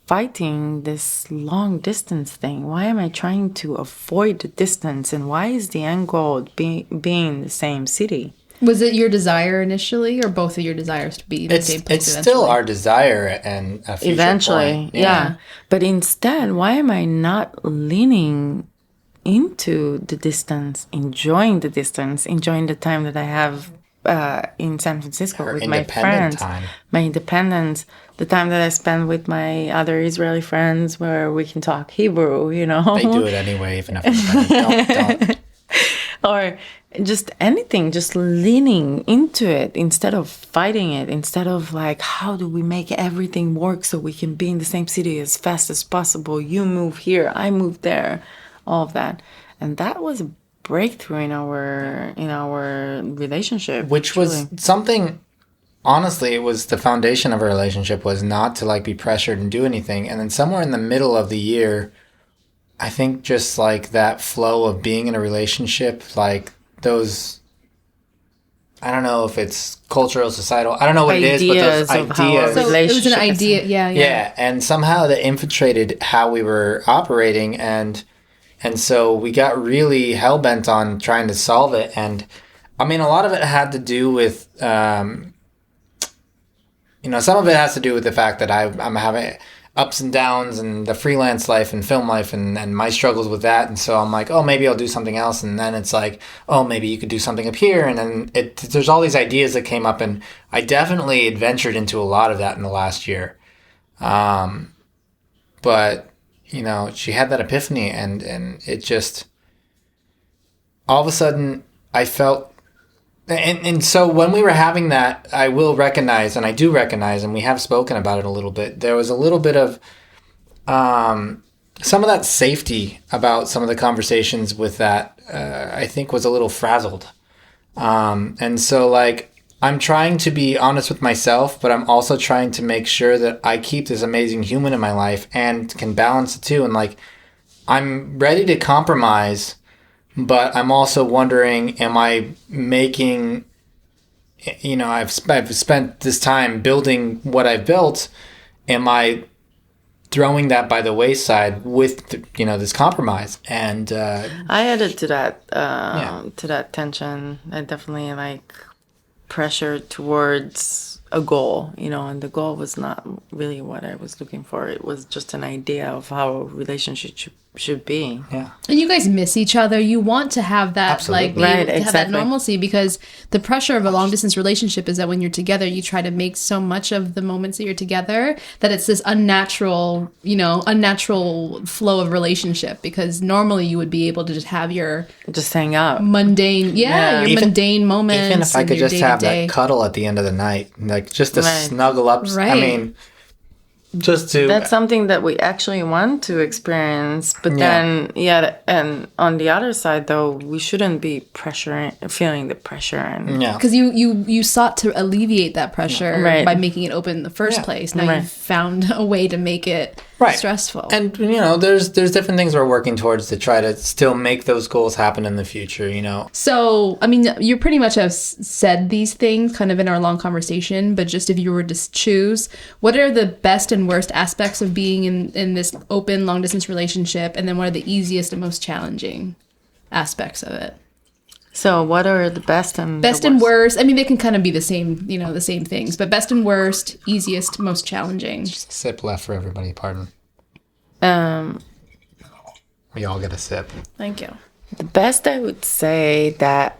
fighting this long distance thing? Why am I trying to avoid the distance? And why is the end goal being in the same city? Was it your desire initially, or both of your desires to be in the same place? It's still our desire and a future eventually, point. Yeah. But instead, why am I not leaning into the distance, enjoying the distance, enjoying the time that I have in San Francisco with my friends, my independence, the time that I spend with my other Israeli friends where we can talk Hebrew, you know? They do it anyway, even if don't. Or just anything, just leaning into it instead of fighting it, instead of like, how do we make everything work so we can be in the same city as fast as possible? You move here, I move there, all of that. And that was a breakthrough in our relationship. Which was something, honestly, it was the foundation of our relationship, was not to like be pressured and do anything. And then somewhere in the middle of the year, I think just like that flow of being in a relationship, like those, I don't know if it's cultural, societal, I don't know what ideas it is, but those ideas. So it was an idea, yeah. And somehow that infiltrated how we were operating, and so we got really hell-bent on trying to solve it. And I mean, a lot of it had to do with, some of it has to do with the fact that I'm having ups and downs and the freelance life and film life and my struggles with that. And so I'm like, oh, maybe I'll do something else. And then it's like, oh, maybe you could do something up here. And then there's all these ideas that came up, and I definitely adventured into a lot of that in the last year. But, she had that epiphany, and it just, all of a sudden I felt, and so when we were having that, I will recognize, and I do recognize, and we have spoken about it a little bit, there was a little bit of some of that safety about some of the conversations with that, I think was a little frazzled. And so like, I'm trying to be honest with myself, but I'm also trying to make sure that I keep this amazing human in my life and can balance the two. And like, I'm ready to compromise, but I'm also wondering, am I making, I've spent this time building what I've built. Am I throwing that by the wayside with, this compromise? And I added to that tension. I definitely like pressure towards a goal, and the goal was not really what I was looking for. It was just an idea of how a relationship should be. Yeah. And you guys miss each other. You want to have that, Absolutely. like, be able Right, to have that exactly. normalcy, because the pressure of a long distance relationship is that when you're together, you try to make so much of the moments that you're together that it's this unnatural flow of relationship, because normally you would be able to just have your Just hang out. mundane, mundane moments. Even if I and could your just have day-to-day. that cuddle at the end of the night, like just to Right. snuggle up. I Right. mean, just to. That's something that we actually want to experience. But Yeah. then, and on the other side, though, we shouldn't be feeling the pressure. And yeah. Because you sought to alleviate that pressure Right. by making it open in the first Yeah. place. Now Right. you've found a way to make it stressful. And there's different things we're working towards to try to still make those goals happen in the future. So, I mean, you pretty much have said these things kind of in our long conversation, but just if you were to choose, what are the best and worst aspects of being in this open long distance relationship? And then what are the easiest and most challenging aspects of it? so, what are the best and Worst? I mean, they can kind of be the same, the same things, but best and worst, easiest, most challenging. Sip left for everybody. Pardon. Um, We all get a sip. Thank you. the best, I would say that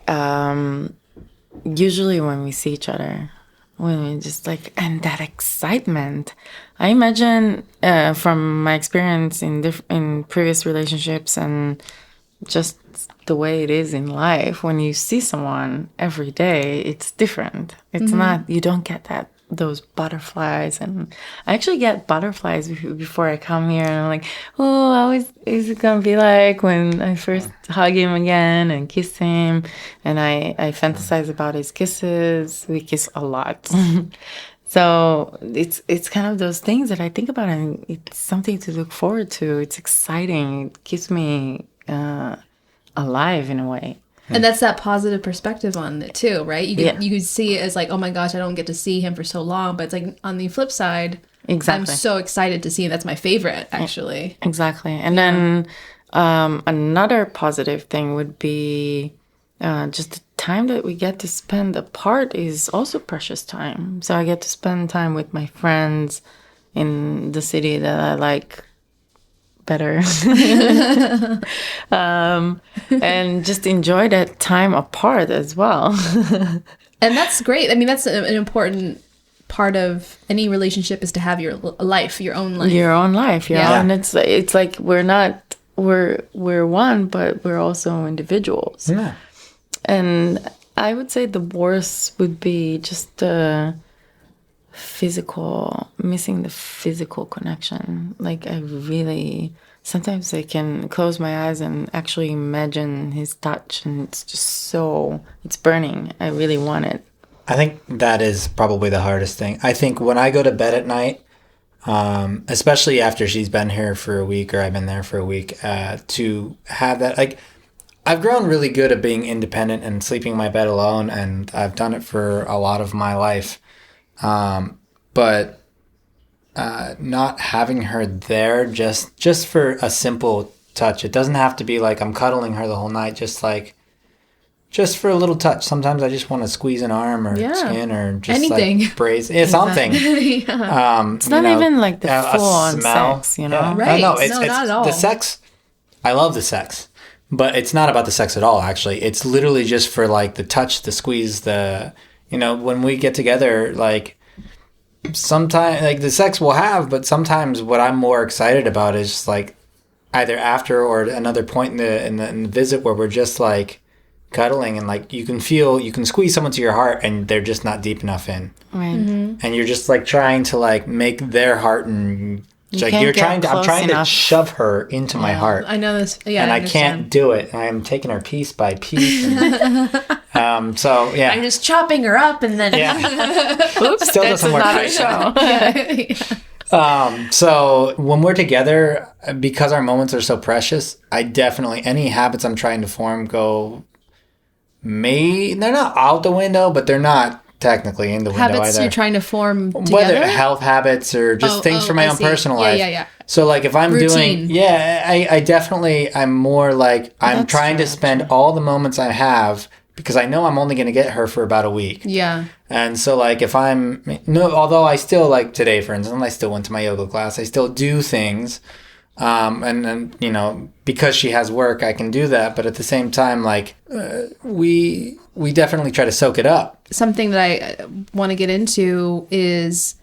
usually when we see each other, when we just like, and that excitement. I imagine from my experience in previous relationships and just the way it is in life, when you see someone every day, it's different. It's not, you don't get those butterflies. And I actually get butterflies before I come here. And I'm like, oh, how is it going to be like when I first hug him again and kiss him? And I fantasize about his kisses. We kiss a lot. So it's kind of those things that I think about, and it's something to look forward to. It's exciting. It keeps me alive in a way. And that's that positive perspective on it too, right? You Yeah. could see it as like, oh my gosh, I don't get to see him for so long. But it's like on the flip side, Exactly. I'm so excited to see him. That's my favorite, actually. Exactly. And then another positive thing would be just the time that we get to spend apart is also precious time. So I get to spend time with my friends in the city that I like better. And just enjoy that time apart as well. And that's great. I mean, that's an important part of any relationship, is to have your life, your own life. Your own life, Yeah. And it's like we're one, but we're also individuals. Yeah. And I would say the worst would be just missing the physical connection. Like sometimes I can close my eyes and actually imagine his touch, and it's burning. I really want it. I think that is probably the hardest thing. I think when I go to bed at night, especially after she's been here for a week or I've been there for a week, to have that, like, I've grown really good at being independent and sleeping in my bed alone, and I've done it for a lot of my life. But not having her there just for a simple touch. It doesn't have to be like I'm cuddling her the whole night, just for a little touch. Sometimes I just want to squeeze an arm or skin or just anything. like brace. It's something. It's not even like the full-on sex, Yeah. Right. No, No, not at all. The sex. I love the sex, but it's not about the sex at all. Actually, it's literally just for like the touch, the squeeze, when we get together, like sometimes like the sex we'll have, but sometimes what I'm more excited about is just like either after or another point in the visit where we're just like cuddling, and like you can squeeze someone to your heart and they're just not deep enough in, Right. Mm-hmm. and you're just like trying to like make their heart, and I'm trying to shove her into my heart. I know this. Yeah, and I understand. can't do it. I am taking her piece by piece. And, so yeah, I'm just chopping her up and then. Oops, Still that's doesn't work another right. show. So when we're together, because our moments are so precious, I definitely, any habits I'm trying to form they're not out the window, but they're not technically in the window Habits either. you're trying to form together? Whether health habits or just things for my I own see. personal life. Yeah. So like if I'm Routine. doing, I definitely, I'm more like, I'm That's trying to spend all the moments I have, because I know I'm only going to get her for about a week. Yeah. And so like although I still, like today for instance, I still went to my yoga class, I still do things. And then, you know, because she has work, I can do that. But at the same time, like, we definitely try to soak it up. Something that I want to get into is,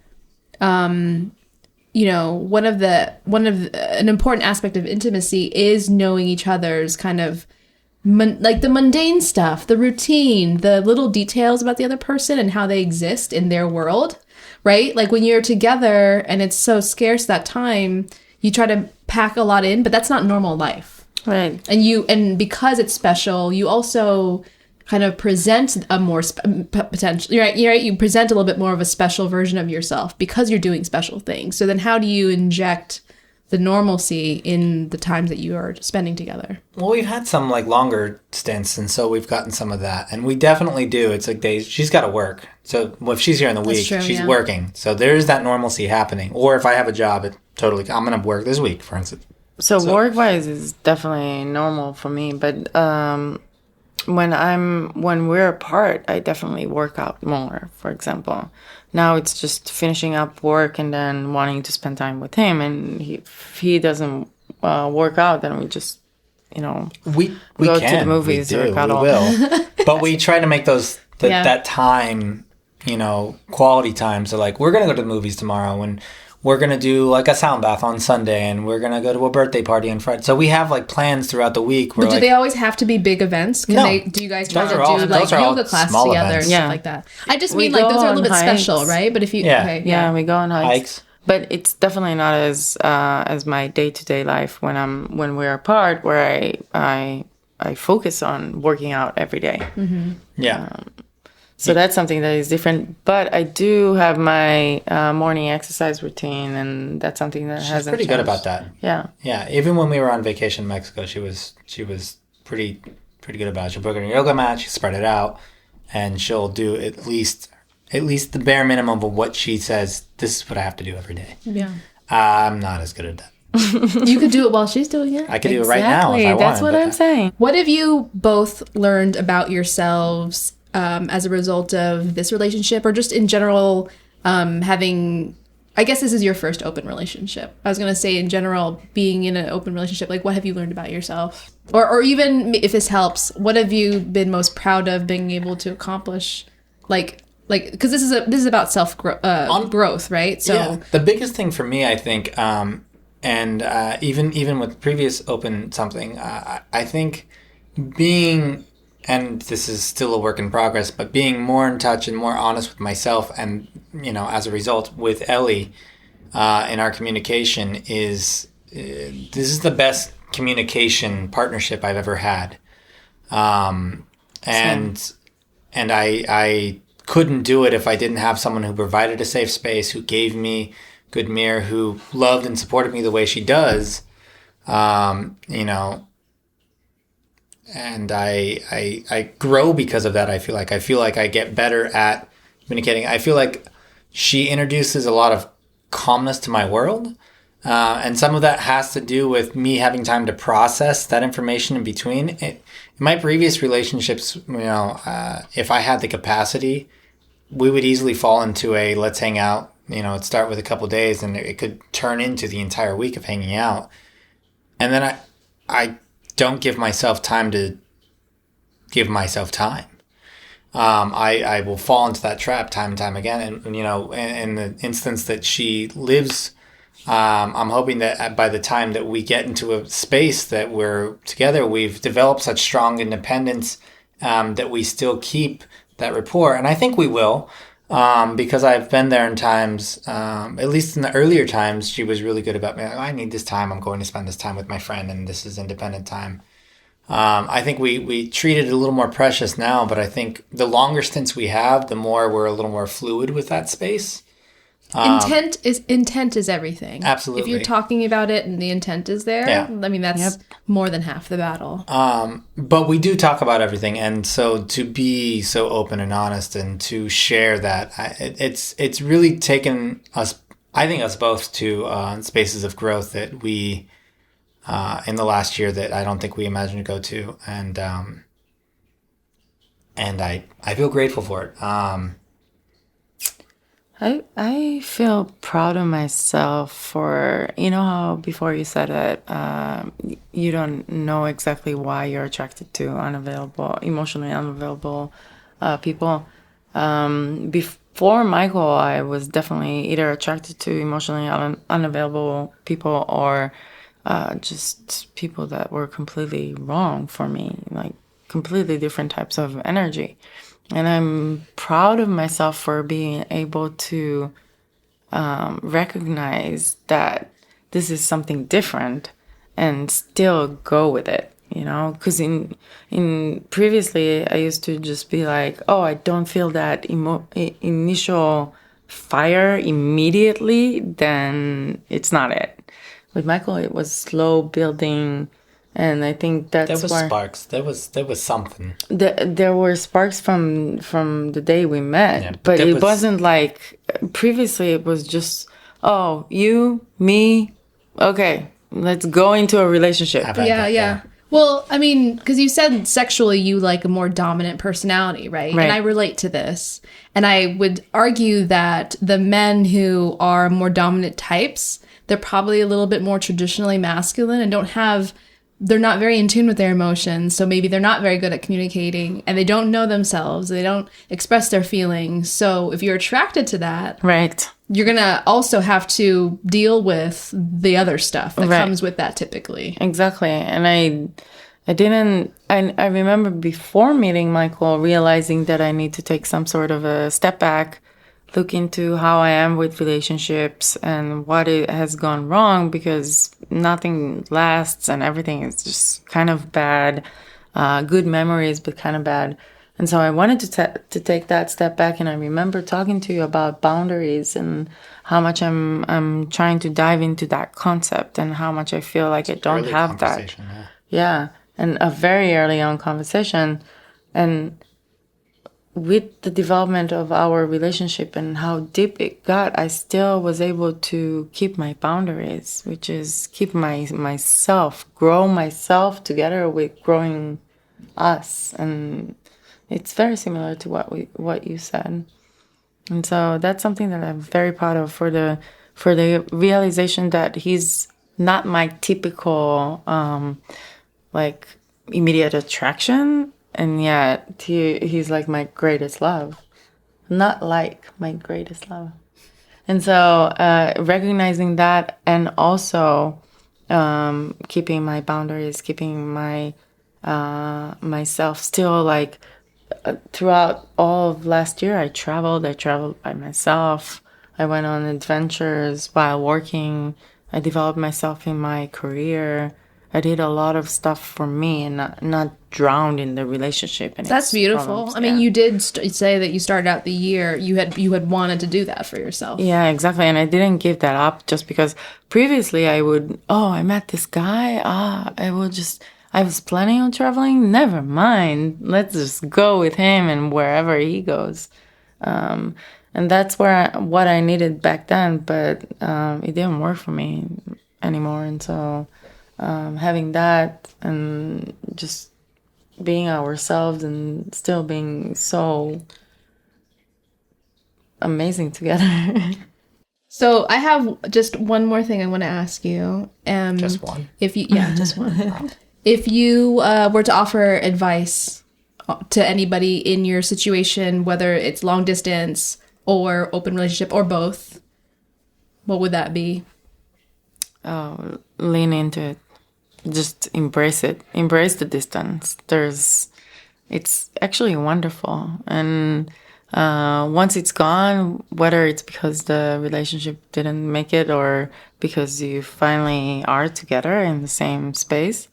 you know, an important aspect of intimacy is knowing each other's kind of like the mundane stuff, the routine, the little details about the other person and how they exist in their world, right? Like when you're together and it's so scarce that time, you try to pack a lot in, but that's not normal life. Right. And because it's special, you also kind of present a more potential, right? You present a little bit more of a special version of yourself because you're doing special things. So then how do you inject the normalcy in the times that you are spending together? Well, we've had some like longer stints, and so we've gotten some of that, and we definitely do. It's like days she's got to work, so if she's here in the week, true, she's working, so there's that normalcy happening. Or if I have a job, I'm gonna work this week, for instance. So work-wise is definitely normal for me, but when we're apart, I definitely work out more. For example, now it's just finishing up work and then wanting to spend time with him, and if he doesn't work out, then we just, you know, we go can. to the movies we do. or cuddle. We will, but we try to make that time, you know, quality time. So like, we're gonna go to the movies tomorrow, and we're going to do like a sound bath on Sunday, and we're going to go to a birthday party on Friday. So we have like plans throughout the week. But do they always have to be big events? Do you guys try to do like yoga class together and stuff like that? I just mean like those are a little bit special, right? But if you, we go on hikes. But it's definitely not as my day-to-day life when we're apart, where I focus on working out every day. Mm-hmm. Yeah. So that's something that is different. But I do have my morning exercise routine, and that's something that hasn't pretty changed. good about that. Yeah. Yeah. Even when we were on vacation in Mexico, she was pretty good about it. She'll book her a yoga mat, she spread it out, and she'll do at least the bare minimum of what she says, this is what I have to do every day. Yeah. I'm not as good at that. You could do it while she's doing it. I could do it right now if I want. That's what I'm saying. What have you both learned about yourselves as a result of this relationship, or just in general, having, I guess this is your first open relationship. I was going to say in general, being in an open relationship, like what have you learned about yourself? Or even if this helps, what have you been most proud of being able to accomplish? Like, because this is about growth, right? So yeah, the biggest thing for me, I think, and even with previous open something, I think being, and this is still a work in progress, but being more in touch and more honest with myself, and you know, as a result, with Ellie, in our communication this is the best communication partnership I've ever had, and I couldn't do it if I didn't have someone who provided a safe space, who gave me good mirror, who loved and supported me the way she does, you know. And I grow because of that. I feel like I get better at communicating. I feel like she introduces a lot of calmness to my world. And some of that has to do with me having time to process that information in between. In my previous relationships, you know, if I had the capacity, we would easily fall into a let's hang out, you know, it'd start with a couple of days, and it could turn into the entire week of hanging out. And then I don't give myself time to give myself time. I will fall into that trap time and time again. And you know, in the instance that she lives, I'm hoping that by the time that we get into a space that we're together, we've developed such strong independence that we still keep that rapport. And I think we will, because I've been there in times, at least in the earlier times, she was really good about me. Like, I need this time. I'm going to spend this time with my friend, and this is independent time. I think we treat it a little more precious now, but I think the longer stints we have, the more we're a little more fluid with that space. Intent is everything. Absolutely. If you're talking about it and the intent is there, I mean, that's more than half the battle. But we do talk about everything. And so to be so open and honest and to share that, it's really taken us, I think us both to spaces of growth that we, in the last year, that I don't think we imagined to go to. And I feel grateful for it. I feel proud of myself for, you know how before you said that you don't know exactly why you're attracted to emotionally unavailable people. Before Michael, I was definitely either attracted to emotionally unavailable people or just people that were completely wrong for me, like completely different types of energy. And I'm proud of myself for being able to recognize that this is something different and still go with it, you know? Because in previously, I used to just be like, oh, I don't feel that initial fire immediately, then it's not it. With Michael, it was slow building. And I think that's there was sparks. There was something. There were sparks from the day we met, yeah, but it wasn't like previously. It was just, oh, you, me, okay, let's go into a relationship. Yeah. Well, I mean, because you said sexually you like a more dominant personality, right? And I relate to this. And I would argue that the men who are more dominant types, they're probably a little bit more traditionally masculine and they're not very in tune with their emotions, so maybe they're not very good at communicating, and they don't know themselves, they don't express their feelings. So if you're attracted to that, right, you're gonna also have to deal with the other stuff that comes with that typically. Exactly. And I remember before meeting Michael realizing that I need to take some sort of a step back, look into how I am with relationships and what it has gone wrong, because nothing lasts and everything is just kind of bad. Good memories, but kind of bad. And so I wanted to take that step back. And I remember talking to you about boundaries and how much I'm trying to dive into that concept and how much I feel like I don't have that. Yeah. And a very early on conversation. And with the development of our relationship and how deep it got, I still was able to keep my boundaries, which is keep myself, grow myself together with growing us. And it's very similar to what you said. And so that's something that I'm very proud of for the realization that he's not my typical like immediate attraction. And yet, he's like my greatest love. Not like my greatest love. And so, recognizing that and also keeping my boundaries, keeping my myself still like throughout all of last year, I traveled by myself. I went on adventures while working. I developed myself in my career. I did a lot of stuff for me and not drowned in the relationship. And that's beautiful. Problems. I mean, you did say that you started out the year, you had wanted to do that for yourself. Yeah, exactly. And I didn't give that up just because previously I met this guy. I was planning on traveling. Never mind. Let's just go with him and wherever he goes. And that's what I needed back then, but it didn't work for me anymore. And so having that and just being ourselves and still being so amazing together. So I have just one more thing I want to ask you. Just one? Just one. If you were to offer advice to anybody in your situation, whether it's long distance or open relationship or both, what would that be? Oh, lean into it. Just embrace it. Embrace the distance. It's actually wonderful. And once it's gone, whether it's because the relationship didn't make it or because you finally are together in the same space,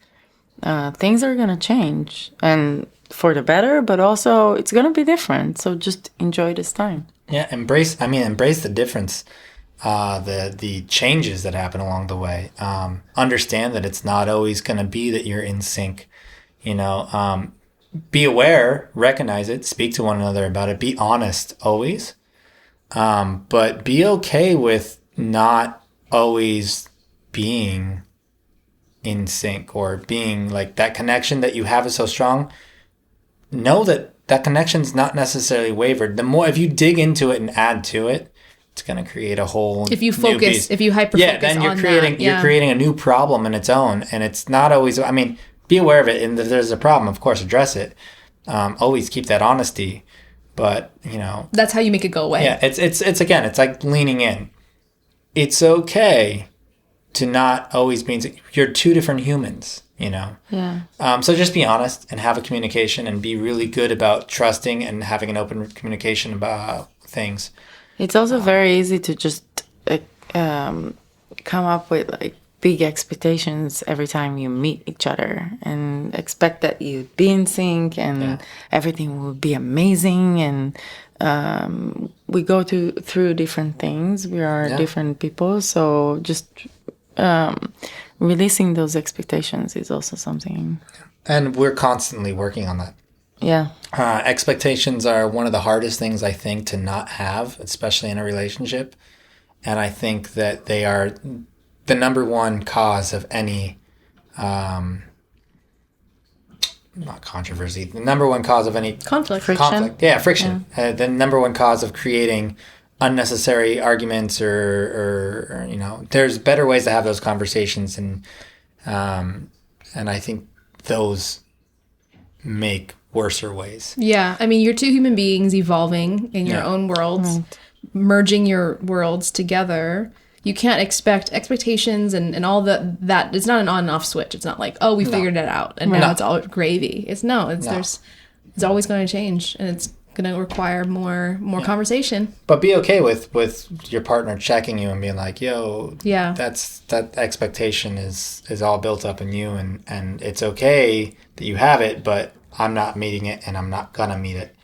things are going to change. And for the better, but also it's going to be different. So just enjoy this time. Yeah, embrace the difference. The changes that happen along the way. Understand that it's not always going to be that you're in sync. Be aware, recognize it, speak to one another about it. Be honest always, but be okay with not always being in sync or being like that connection that you have is so strong. Know that connection's not necessarily wavered. The more if you dig into it and add to it, it's going to create a whole if you focus, if you hyper focus then you're on creating that. you're creating a new problem in its own, and it's not always. I mean, be aware of it, and if there's a problem, of course, address it. Always keep that honesty, but that's how you make it go away. Yeah, it's again, it's like leaning in. It's okay to not always be. You're two different humans. Yeah. So just be honest and have a communication and be really good about trusting and having an open communication about things. It's also very easy to just come up with like big expectations every time you meet each other and expect that you'd be in sync and everything will be amazing. And we go through different things. We are different people. So just releasing those expectations is also something. And we're constantly working on that. Yeah. Expectations are one of the hardest things, I think, to not have, especially in a relationship. And I think that they are the number one cause of any, not controversy, the number one cause of any conflict. Friction. Yeah, friction. Yeah. The number one cause of creating unnecessary arguments or there's better ways to have those conversations, and I think those make worser ways. Yeah, I mean, you're two human beings evolving in your own worlds, merging your worlds together. You can't expect expectations and all that. It's not an on and off switch. It's not like, oh, we figured it out and now it's all gravy. It's always going to change, and it's going to require more conversation. But be okay with your partner checking you and being like, yo, that expectation is all built up in you, and it's okay that you have it, but I'm not meeting it, and I'm not gonna meet it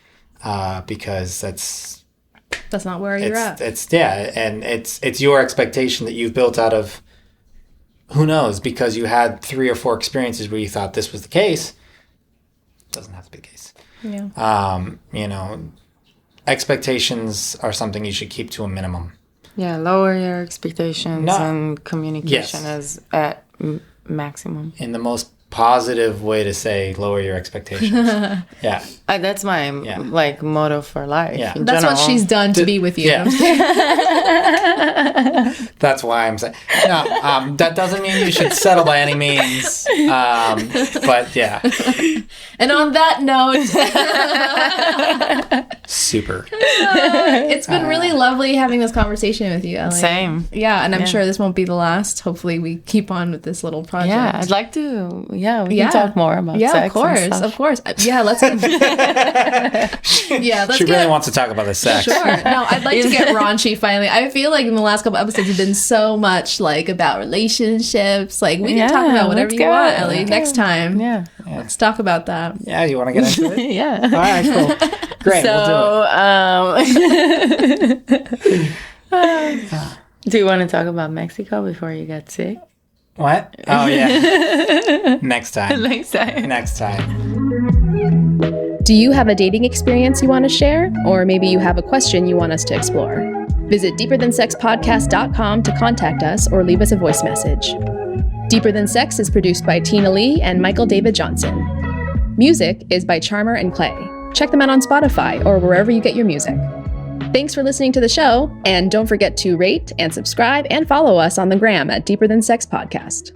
because that's not where you're at. It's your expectation that you've built out of, who knows, because you had 3 or 4 experiences where you thought this was the case. It doesn't have to be the case. Yeah. Expectations are something you should keep to a minimum. Yeah, lower your expectations and communication is at maximum. In the most positive way to say, lower your expectations. Yeah. That's my motto for life. Yeah. That's what she's done to be with you. Yeah. That's why I'm saying. No, that doesn't mean you should settle by any means. But yeah. And on that note, super. It's been really lovely having this conversation with you, Ellie. Same. Yeah, and I'm sure this won't be the last. Hopefully we keep on with this little project. Yeah, I'd like to. Yeah, we can talk more about sex. Yeah, of course. Yeah, let's. She really wants to talk about the sex. Sure. No, I'd like to get raunchy finally. I feel like in the last couple episodes have been so much like about relationships. Like we can talk about whatever you want, Ellie. Next time. Yeah. Let's talk about that. Yeah, you want to get into it? Yeah. All right, cool. Great, we'll do it. Do you want to talk about Mexico before you got sick? What? Oh, yeah. Next time. Next time. Do you have a dating experience you want to share? Or maybe you have a question you want us to explore? Visit deeperthansexpodcast.com to contact us or leave us a voice message. Deeper Than Sex is produced by Tina Lee and Michael David Johnson. Music is by Charmer and Clay. Check them out on Spotify or wherever you get your music. Thanks for listening to the show, and don't forget to rate and subscribe and follow us on the gram at Deeper Than Sex Podcast.